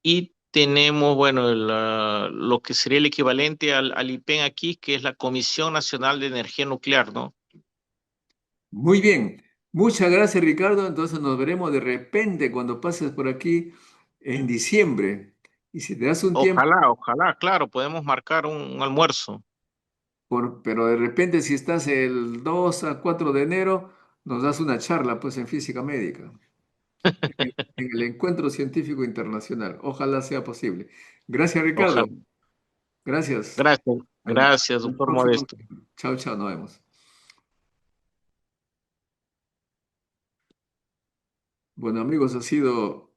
y tenemos, bueno, lo que sería el equivalente al IPEN aquí, que es la Comisión Nacional de Energía Nuclear, ¿no? Muy bien. Muchas gracias, Ricardo. Entonces nos veremos de repente cuando pases por aquí en diciembre. Y si te das un tiempo, Ojalá, claro, podemos marcar un almuerzo. pero de repente si estás el 2 a 4 de enero, nos das una charla pues en física médica, en el Encuentro Científico Internacional. Ojalá sea posible. Gracias, Ricardo. Ojalá. Gracias. Gracias, Al, gracias, al doctor próximo. Modesto. Chao, chao, nos vemos. Bueno, amigos, ha sido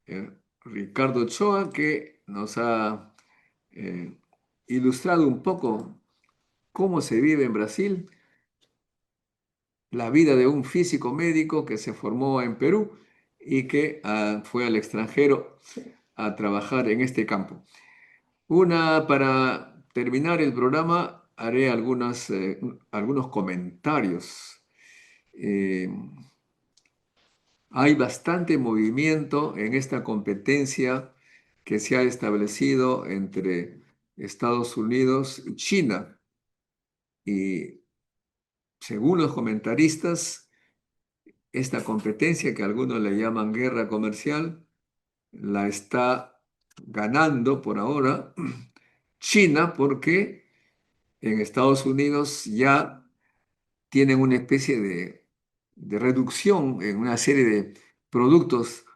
eh, Ricardo Ochoa que nos ha eh, ilustrado un poco cómo se vive en Brasil, la vida de un físico médico que se formó en Perú y que fue al extranjero a trabajar en este campo. Para terminar el programa, haré algunos comentarios. Eh, Hay bastante movimiento en esta competencia que se ha establecido entre Estados Unidos y China. Y según los comentaristas, esta competencia que algunos le llaman guerra comercial, la está ganando por ahora China porque en Estados Unidos ya tienen una especie de reducción en una serie de productos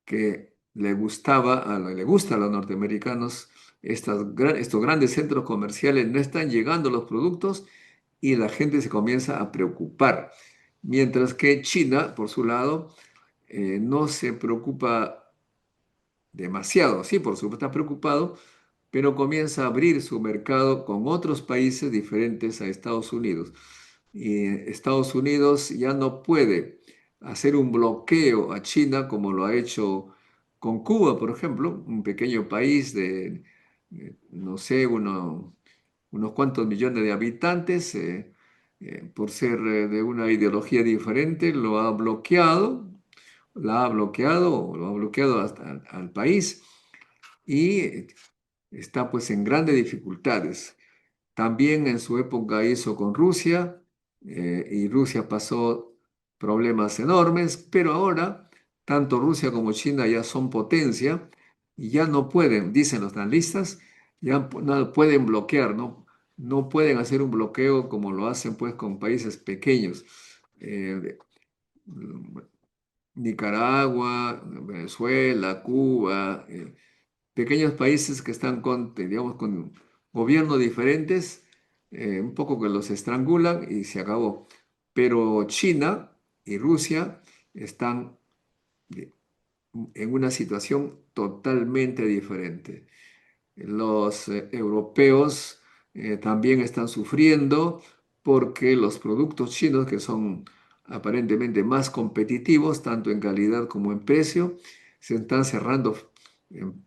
que le gusta a los norteamericanos. Estos grandes centros comerciales no están llegando los productos y la gente se comienza a preocupar. Mientras que China, por su lado, no se preocupa demasiado. Sí, por supuesto, está preocupado, pero comienza a abrir su mercado con otros países diferentes a Estados Unidos. y Estados Unidos ya no puede hacer un bloqueo a China como lo ha hecho con Cuba, por ejemplo, un pequeño país de, no sé, unos cuantos millones de habitantes, por ser de una ideología diferente, lo ha bloqueado hasta al país y está pues en grandes dificultades. También en su época hizo con Rusia y Rusia pasó problemas enormes, pero ahora tanto Rusia como China ya son potencia y ya no pueden, dicen los analistas, ya no pueden bloquear, ¿no? No pueden hacer un bloqueo como lo hacen pues con países pequeños. Eh, Nicaragua, Venezuela, Cuba, pequeños países que están con, digamos, con gobiernos diferentes, un poco que los estrangulan y se acabó. Pero China y Rusia están en una situación totalmente diferente. Los europeos también están sufriendo porque los productos chinos, que son aparentemente más competitivos, tanto en calidad como en precio, se están cerrando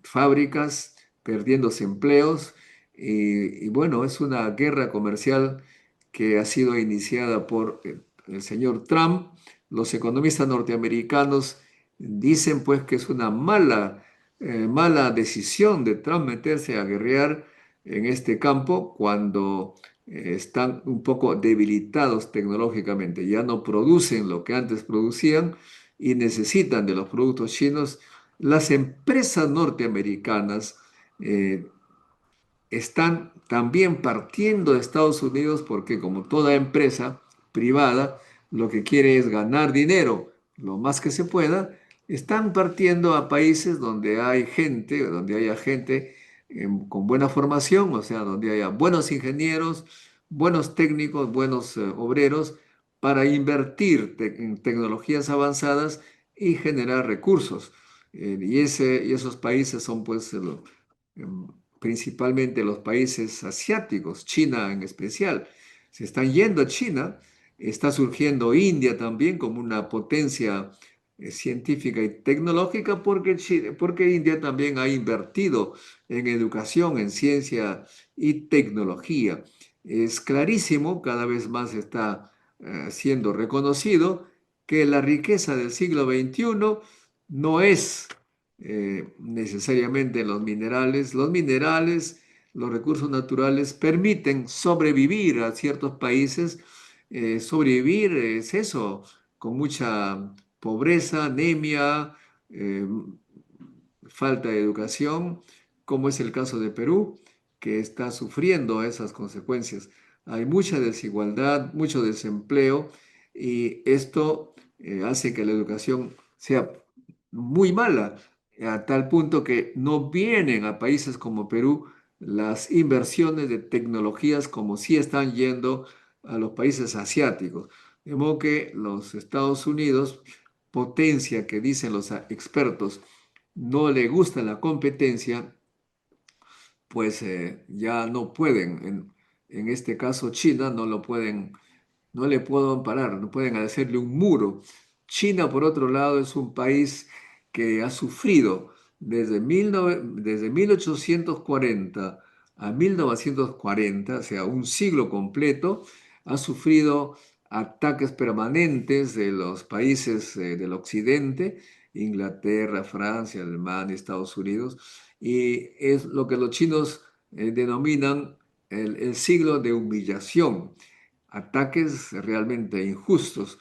fábricas, perdiéndose empleos. Y bueno, es una guerra comercial que ha sido iniciada por el señor Trump. Los economistas norteamericanos dicen pues que es una mala decisión de Trump meterse a guerrear en este campo cuando están un poco debilitados tecnológicamente, ya no producen lo que antes producían y necesitan de los productos chinos. Las empresas norteamericanas eh, están también partiendo de Estados Unidos porque como toda empresa privada, lo que quiere es ganar dinero lo más que se pueda, están partiendo a países donde hay gente, donde haya gente con buena formación, o sea, donde haya buenos ingenieros, buenos técnicos, buenos obreros, para invertir en tecnologías avanzadas y generar recursos. Y esos países son pues em, principalmente los países asiáticos, China en especial. Se están yendo a China, está surgiendo India también como una potencia científica y tecnológica porque India también ha invertido en educación, en ciencia y tecnología. Es clarísimo, cada vez más está siendo reconocido que la riqueza del siglo XXI no es necesariamente los minerales. Los minerales, los recursos naturales permiten sobrevivir a ciertos países. Sobrevivir es eso, con mucha pobreza, anemia, eh, falta de educación, como es el caso de Perú, que está sufriendo esas consecuencias. Hay mucha desigualdad, mucho desempleo y esto hace que la educación sea muy mala, a tal punto que no vienen a países como Perú las inversiones de tecnologías como sí están yendo a los países asiáticos. De modo que los Estados Unidos, potencia que dicen los expertos, no le gusta la competencia, pues ya no pueden. En este caso, China no lo pueden, no le pueden parar, no pueden hacerle un muro. China, por otro lado, es un país que ha sufrido desde 1840 a 1940, o sea, un siglo completo, ha sufrido ataques permanentes de los países del occidente, Inglaterra, Francia, Alemania, Estados Unidos, y es lo que los chinos denominan el siglo de humillación, ataques realmente injustos.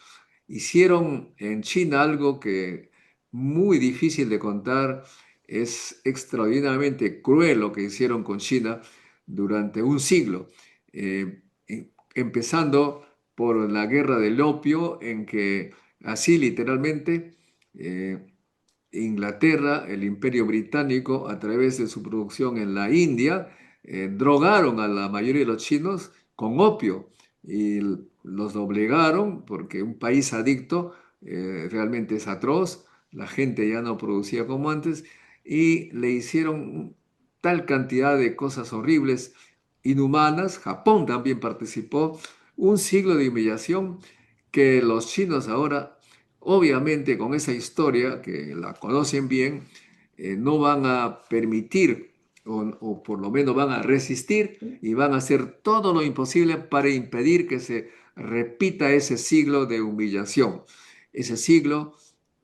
Hicieron en China algo que muy difícil de contar, es extraordinariamente cruel lo que hicieron con China durante un siglo, empezando por la guerra del opio, en que así literalmente Inglaterra, el Imperio Británico, a través de su producción en la India, drogaron a la mayoría de los chinos con opio y los obligaron, porque un país adicto realmente es atroz, la gente ya no producía como antes, y le hicieron tal cantidad de cosas horribles, inhumanas. Japón también participó, un siglo de humillación que los chinos ahora, obviamente con esa historia, que la conocen bien, no van a permitir o por lo menos van a resistir y van a hacer todo lo imposible para impedir que se repita ese siglo de humillación, ese siglo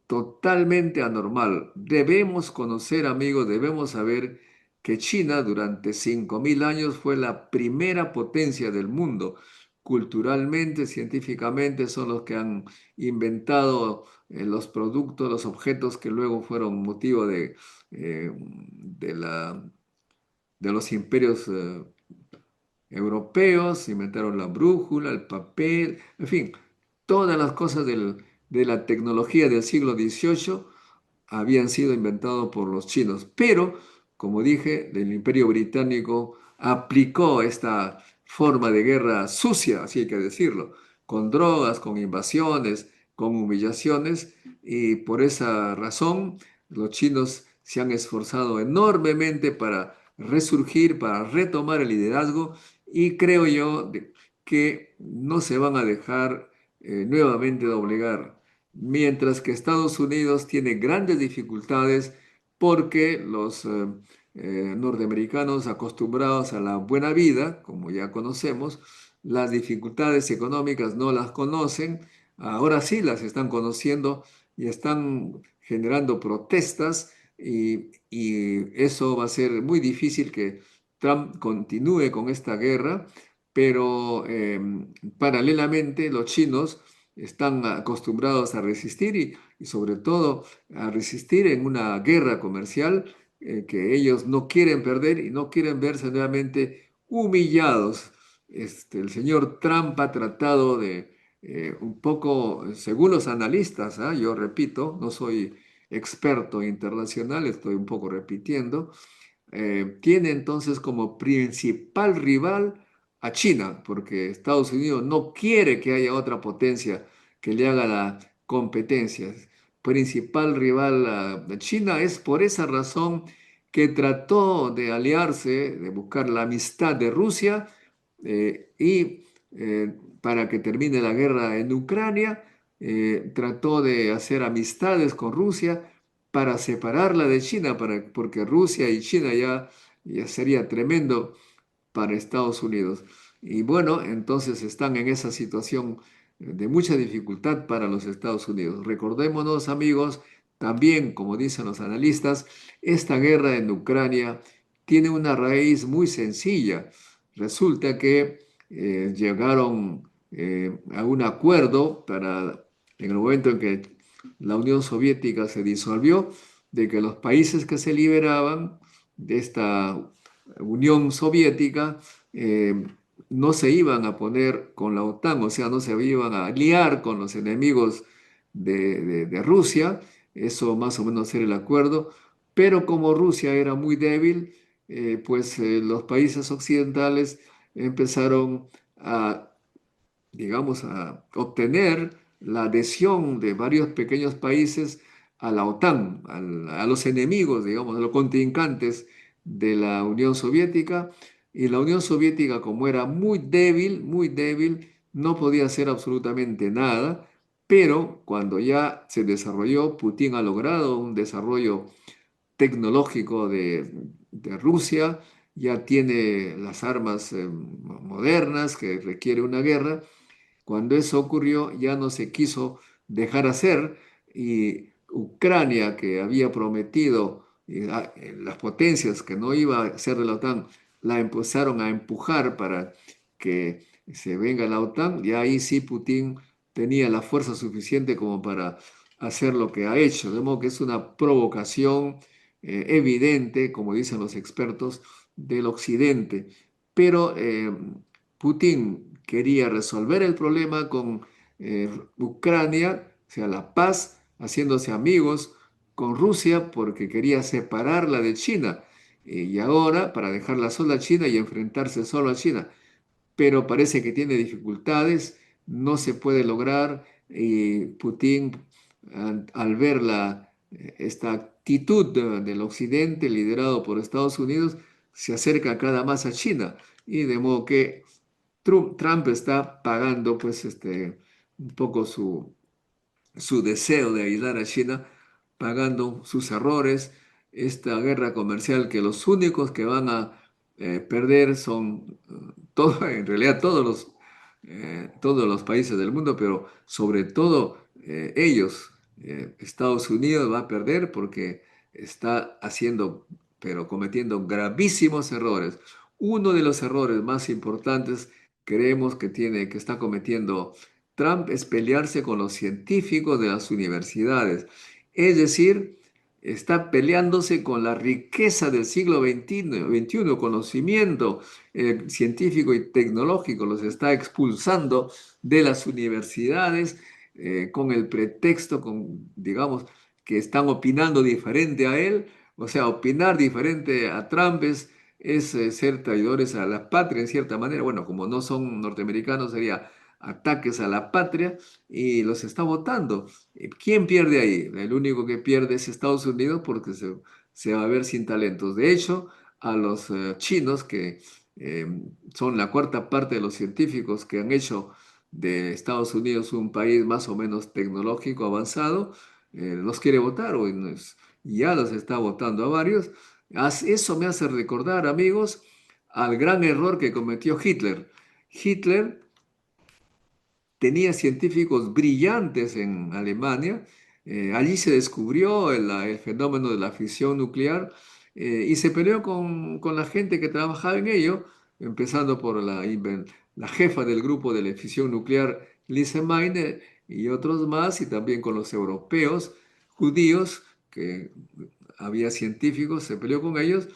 totalmente anormal. Debemos conocer, amigos, debemos saber que China durante 5.000 años fue la primera potencia del mundo. Culturalmente, científicamente, son los que han inventado los productos, los objetos que luego fueron motivo de los imperios europeos, inventaron la brújula, el papel, en fin, todas las cosas de la tecnología del siglo XVIII habían sido inventados por los chinos. Pero, como dije, el Imperio Británico aplicó esta forma de guerra sucia, así hay que decirlo, con drogas, con invasiones, con humillaciones, y por esa razón los chinos se han esforzado enormemente para resurgir, para retomar el liderazgo, y creo yo que no se van a dejar nuevamente doblegar, mientras que Estados Unidos tiene grandes dificultades porque los norteamericanos acostumbrados a la buena vida, como ya conocemos, las dificultades económicas no las conocen, ahora sí las están conociendo y están generando protestas, y eso va a ser muy difícil que Trump continúe con esta guerra, pero paralelamente los chinos están acostumbrados a resistir y sobre todo a resistir en una guerra comercial que ellos no quieren perder y no quieren verse nuevamente humillados. El señor Trump ha tratado de un poco, según los analistas, yo repito, no soy experto internacional, estoy un poco repitiendo, tiene entonces como principal rival a China, porque Estados Unidos no quiere que haya otra potencia que le haga la competencia. Principal rival a China. Es por esa razón que trató de aliarse, de buscar la amistad de Rusia, y para que termine la guerra en Ucrania, trató de hacer amistades con Rusia para separarla de China, porque Rusia y China ya sería tremendo para Estados Unidos. Y bueno, entonces están en esa situación de mucha dificultad para los Estados Unidos. Recordémonos, amigos, también, como dicen los analistas, esta guerra en Ucrania tiene una raíz muy sencilla. Resulta que llegaron a un acuerdo en el momento en que la Unión Soviética se disolvió, de que los países que se liberaban de esta Unión Soviética no se iban a poner con la OTAN, o sea, no se iban a aliar con los enemigos de Rusia. Eso más o menos era el acuerdo, pero como Rusia era muy débil, pues los países occidentales empezaron a, digamos, a obtener la adhesión de varios pequeños países a la OTAN, a los enemigos, digamos, a los contrincantes de la Unión Soviética. Y la Unión Soviética, como era muy débil, no podía hacer absolutamente nada, pero cuando ya se desarrolló, Putin ha logrado un desarrollo tecnológico de Rusia, ya tiene las armas modernas que requiere una guerra. Cuando eso ocurrió, ya no se quiso dejar hacer, y Ucrania, que había prometido las potencias que no iba a ser de la OTAN, la empezaron a empujar para que se venga la OTAN, y ahí sí Putin tenía la fuerza suficiente como para hacer lo que ha hecho. De modo que es una provocación evidente, como dicen los expertos, del Occidente. Pero Putin quería resolver el problema con Ucrania, o sea, la paz, haciéndose amigos con Rusia porque quería separarla de China. Y ahora, para dejarla sola a China y enfrentarse solo a China. Pero parece que tiene dificultades, no se puede lograr, y Putin, al ver esta actitud del Occidente liderado por Estados Unidos, se acerca cada más a China, y de modo que Trump está pagando pues un poco su deseo de ayudar a China, pagando sus errores, esta guerra comercial que los únicos que van a perder son en realidad todos los países del mundo, pero sobre todo ellos. Estados Unidos va a perder porque está haciendo, pero cometiendo gravísimos errores. Uno de los errores más importantes creemos que está cometiendo Trump es pelearse con los científicos de las universidades. Es decir, está peleándose con la riqueza del siglo XXI, conocimiento científico y tecnológico, los está expulsando de las universidades con el pretexto, digamos, que están opinando diferente a él. O sea, opinar diferente a Trump es ser traidores a la patria en cierta manera. Bueno, como no son norteamericanos, sería ataques a la patria y los está votando. ¿Quién pierde ahí? El único que pierde es Estados Unidos porque se va a ver sin talentos. De hecho, a los chinos, que eh, son la cuarta parte de los científicos que han hecho de Estados Unidos un país más o menos tecnológico avanzado, los quiere votar y ya los está votando a varios. Eso me hace recordar, amigos, al gran error que cometió Hitler. Hitler tenía científicos brillantes en Alemania. Allí se descubrió el fenómeno de la fisión nuclear y se peleó con la gente que trabajaba en ello, empezando por la jefa del grupo de la fisión nuclear, Lise Meitner, y otros más, y también con los europeos judíos, que había científicos, se peleó con ellos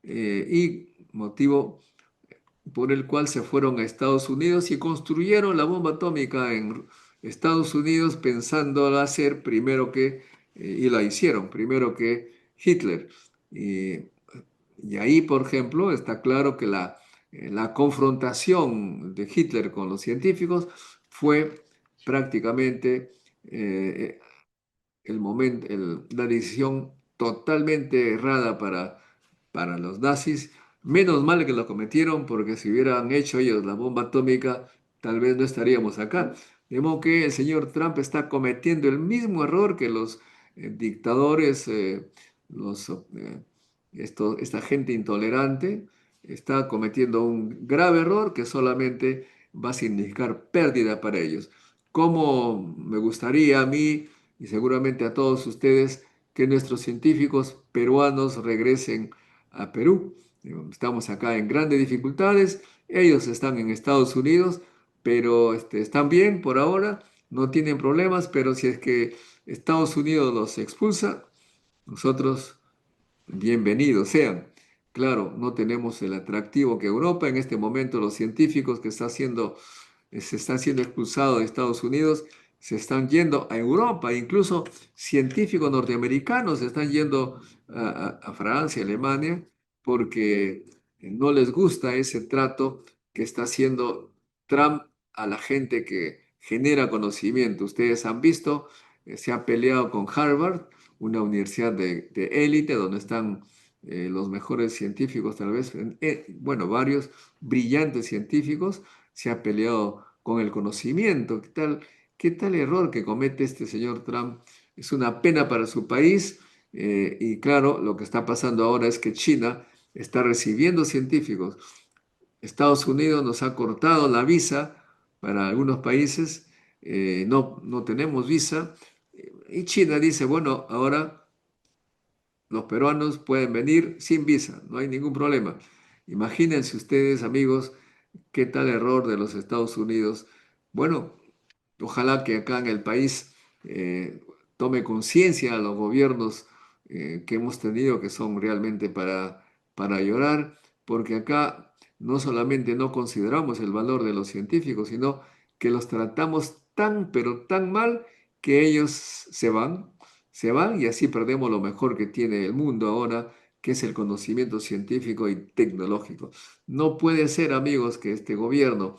y motivo por el cual se fueron a Estados Unidos y construyeron la bomba atómica en Estados Unidos pensándola hacer y la hicieron primero que Hitler. Y ahí, por ejemplo, está claro que la confrontación de Hitler con los científicos fue prácticamente eh, la decisión totalmente errada para los nazis. Menos mal que lo cometieron, porque si hubieran hecho ellos la bomba atómica, tal vez no estaríamos acá. De modo que el señor Trump está cometiendo el mismo error que los dictadores, esta gente intolerante, está cometiendo un grave error que solamente va a significar pérdida para ellos. Como me gustaría a mí y seguramente a todos ustedes que nuestros científicos peruanos regresen a Perú. Estamos acá en grandes dificultades, ellos están en Estados Unidos, pero están bien por ahora, no tienen problemas, pero si es que Estados Unidos los expulsa, nosotros bienvenidos sean. Claro, no tenemos el atractivo que Europa en este momento, los científicos que se están siendo expulsados de Estados Unidos, se están yendo a Europa, incluso científicos norteamericanos se están yendo a Francia, Alemania, porque no les gusta ese trato que está haciendo Trump a la gente que genera conocimiento. Ustedes han visto, se ha peleado con Harvard, una universidad de élite donde están los mejores científicos, tal vez, bueno, varios brillantes científicos, se ha peleado con el conocimiento. Qué tal error que comete este señor Trump? Es una pena para su país y claro, lo que está pasando ahora es que China está recibiendo científicos. Estados Unidos nos ha cortado la visa para algunos países, no tenemos visa y China dice, bueno, ahora los peruanos pueden venir sin visa, no hay ningún problema. Imagínense ustedes, amigos, qué tal error de los Estados Unidos. Bueno, ojalá que acá en el país tome conciencia a los gobiernos que hemos tenido, que son realmente para llorar, porque acá no solamente no consideramos el valor de los científicos, sino que los tratamos tan, pero tan mal que ellos se van y así perdemos lo mejor que tiene el mundo ahora, que es el conocimiento científico y tecnológico. No puede ser, amigos, que este gobierno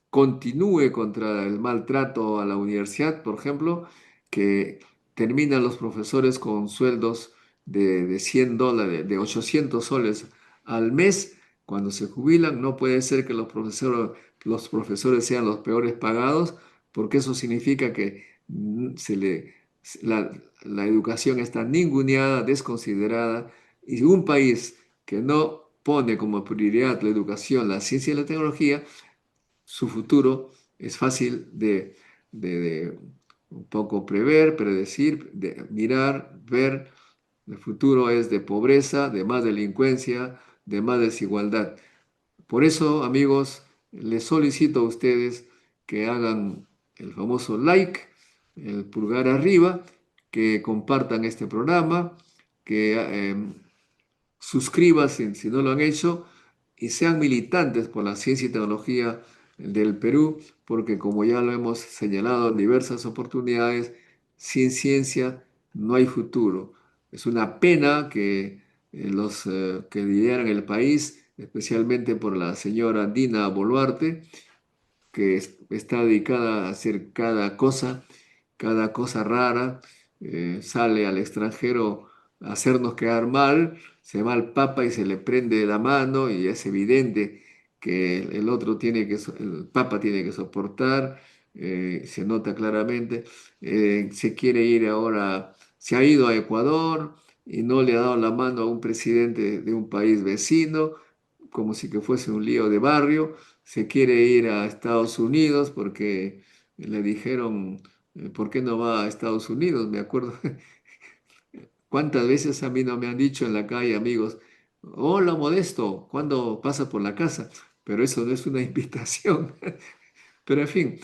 continúe contra el maltrato a la universidad, por ejemplo, que terminan los profesores con sueldos de $100, de 800 soles al mes, cuando se jubilan, no puede ser que los profesores sean los peores pagados, porque eso significa que la educación está ninguneada, desconsiderada, y un país que no pone como prioridad la educación, la ciencia y la tecnología, su futuro es fácil de un poco prever, predecir, de mirar, ver. El futuro es de pobreza, de más delincuencia, de más desigualdad. Por eso, amigos, les solicito a ustedes que hagan el famoso like, el pulgar arriba, que compartan este programa, que suscríbanse si no lo han hecho y sean militantes por la ciencia y tecnología del Perú, porque como ya lo hemos señalado en diversas oportunidades, sin ciencia no hay futuro. Es una pena que los que lideran el país, especialmente por la señora Dina Boluarte, que está dedicada a hacer cada cosa rara, sale al extranjero a hacernos quedar mal, se va al Papa y se le prende la mano y es evidente que el otro el Papa tiene que soportar, se nota claramente, se quiere ir ahora, se ha ido a Ecuador y no le ha dado la mano a un presidente de un país vecino, como si que fuese un lío de barrio, se quiere ir a Estados Unidos porque le dijeron, ¿por qué no va a Estados Unidos? Me acuerdo cuántas veces a mí no me han dicho en la calle, amigos, hola Modesto, ¿cuándo pasa por la casa? Pero eso no es una invitación. Pero en fin,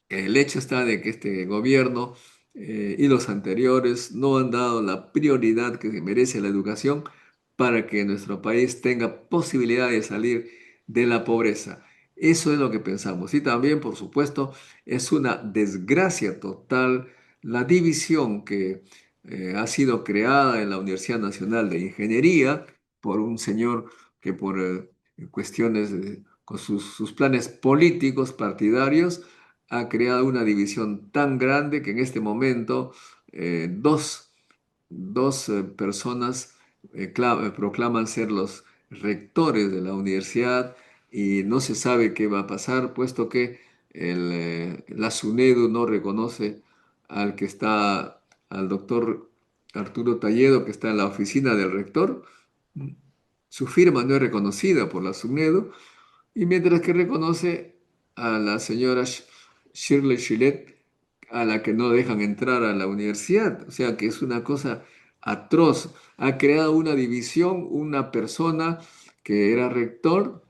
el hecho está de que este gobierno y los anteriores no han dado la prioridad que merece la educación para que nuestro país tenga posibilidad de salir de la pobreza. Eso es lo que pensamos. Y también, por supuesto, es una desgracia total la división que ha sido creada en la Universidad Nacional de Ingeniería por un señor que por cuestiones, con sus planes políticos partidarios, ha creado una división tan grande que en este momento dos personas proclaman ser los rectores de la universidad y no se sabe qué va a pasar, puesto que la SUNEDU no reconoce al doctor Arturo Talledo, que está en la oficina del rector. Su firma no es reconocida por la SUNEDU, y mientras que reconoce a la señora Shirley Gillette, a la que no dejan entrar a la universidad. O sea que es una cosa atroz. Ha creado una división, una persona que era rector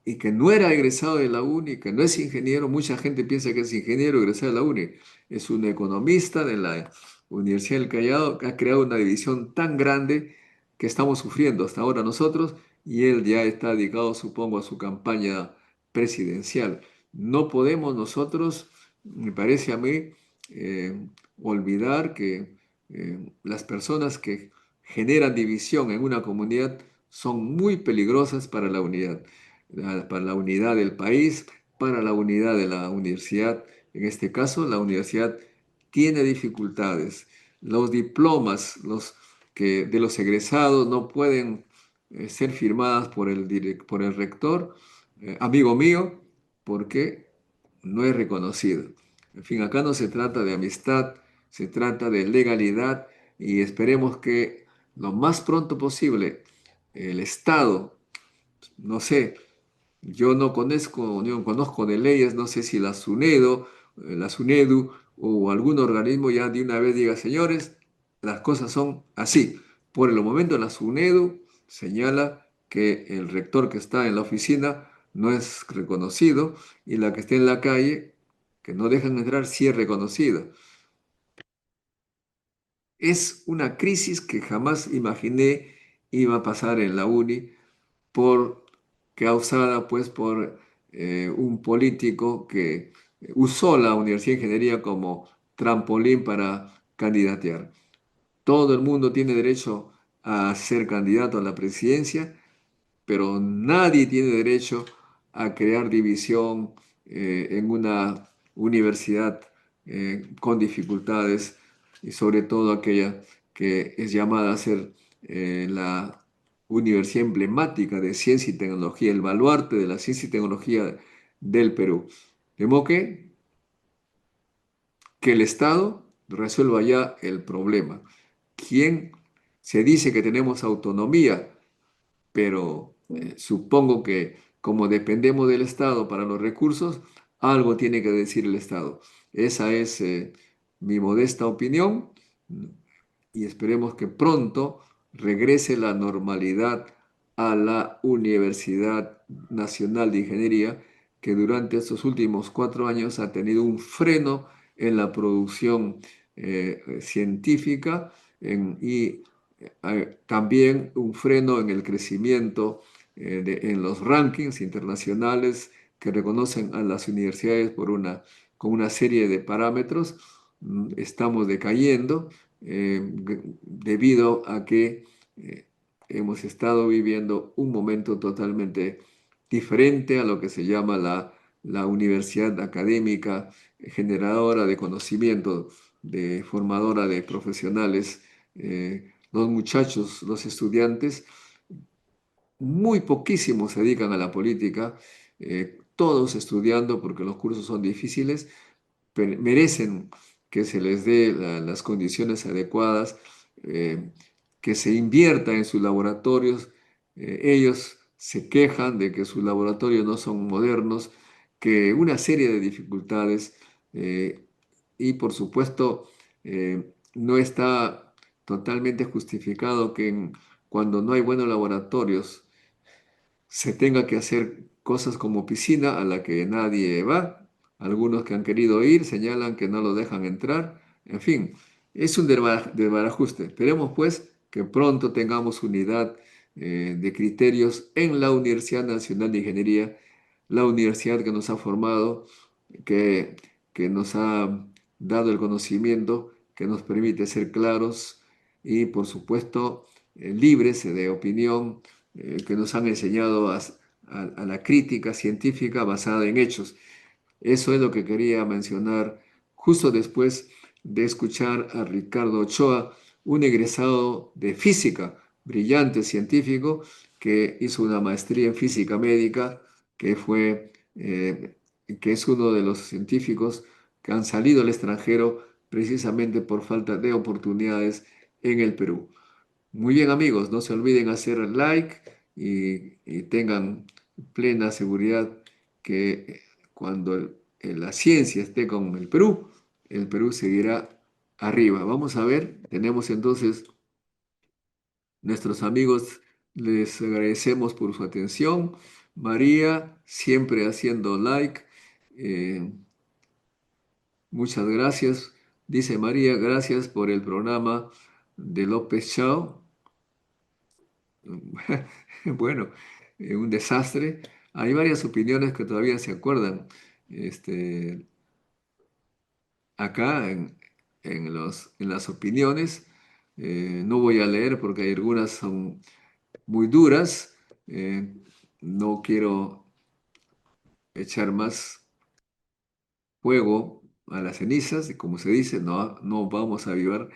y que no era egresado de la UNI, que no es ingeniero. Mucha gente piensa que es ingeniero egresado de la UNI. Es un economista de la Universidad del Callao que ha creado una división tan grande que estamos sufriendo hasta ahora nosotros, y él ya está dedicado, supongo, a su campaña presidencial. No podemos nosotros, me parece a mí, olvidar que las personas que generan división en una comunidad son muy peligrosas para la unidad del país, para la unidad de la universidad. En este caso, la universidad tiene dificultades. Los diplomas de los egresados no pueden ser firmadas por el rector, amigo mío, porque no es reconocido. En fin, acá no se trata de amistad, se trata de legalidad, y esperemos que lo más pronto posible el Estado, no sé, yo no conozco de leyes, no sé si la SUNEDU o algún organismo ya de una vez diga, señores, las cosas son así. Por el momento la SUNEDU señala que el rector que está en la oficina no es reconocido, y la que está en la calle, que no dejan entrar, sí es reconocida. Es una crisis que jamás imaginé iba a pasar en la UNI, causada pues por un político que usó la Universidad de Ingeniería como trampolín para candidatear. Todo el mundo tiene derecho a ser candidato a la presidencia, pero nadie tiene derecho a crear división en una universidad con dificultades, y sobre todo aquella que es llamada a ser la universidad emblemática de ciencia y tecnología, el baluarte de la ciencia y tecnología del Perú. De modo que el Estado resuelva ya el problema. ¿Quién se dice que tenemos autonomía? Pero supongo que como dependemos del Estado para los recursos, algo tiene que decir el Estado. Esa es mi modesta opinión y esperemos que pronto regrese la normalidad a la Universidad Nacional de Ingeniería, que durante estos últimos 4 años ha tenido un freno en la producción científica y también un freno en el crecimiento en los rankings internacionales que reconocen a las universidades con una serie de parámetros. Estamos decayendo debido a que hemos estado viviendo un momento totalmente diferente a lo que se llama la universidad académica, generadora de conocimiento, formadora de profesionales. Los muchachos, los estudiantes, muy poquísimos se dedican a la política, todos estudiando porque los cursos son difíciles, merecen que se les dé las condiciones adecuadas, eh, que se invierta en sus laboratorios. Ellos se quejan de que sus laboratorios no son modernos, que una serie de dificultades y por supuesto no está totalmente justificado que cuando no hay buenos laboratorios se tenga que hacer cosas como piscina a la que nadie va. Algunos que han querido ir señalan que no lo dejan entrar. En fin, es un desbarajuste. Esperemos pues que pronto tengamos unidad de criterios en la Universidad Nacional de Ingeniería, la universidad que nos ha formado, que, que nos ha dado el conocimiento, que nos permite ser claros y por supuesto libres de opinión, que nos han enseñado a la crítica científica basada en hechos. Eso es lo que quería mencionar justo después de escuchar a Ricardo Ochoa, un egresado de física, brillante científico, que hizo una maestría en física médica, que es uno de los científicos que han salido al extranjero precisamente por falta de oportunidades en el Perú. Muy bien amigos, no se olviden hacer like y tengan plena seguridad que cuando la ciencia esté con el Perú seguirá arriba. Vamos a ver, tenemos entonces nuestros amigos, les agradecemos por su atención. María, siempre haciendo like. eh, Muchas gracias. Dice María, gracias por el programa de López Chao. Bueno, un desastre. Hay varias opiniones que todavía se acuerdan. Este, acá en las opiniones, no voy a leer porque hay algunas son muy duras. No quiero echar más fuego a las cenizas, y como se dice, no vamos a avivar,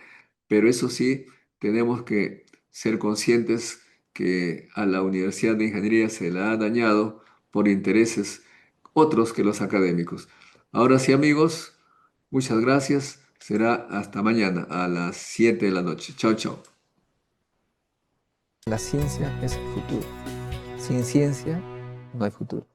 pero eso sí, tenemos que ser conscientes que a la Universidad de Ingeniería se la ha dañado por intereses otros que los académicos. Ahora sí, amigos, muchas gracias. Será hasta mañana a las 7 de la noche. Chao, chao. La ciencia es el futuro. Sin ciencia no hay futuro.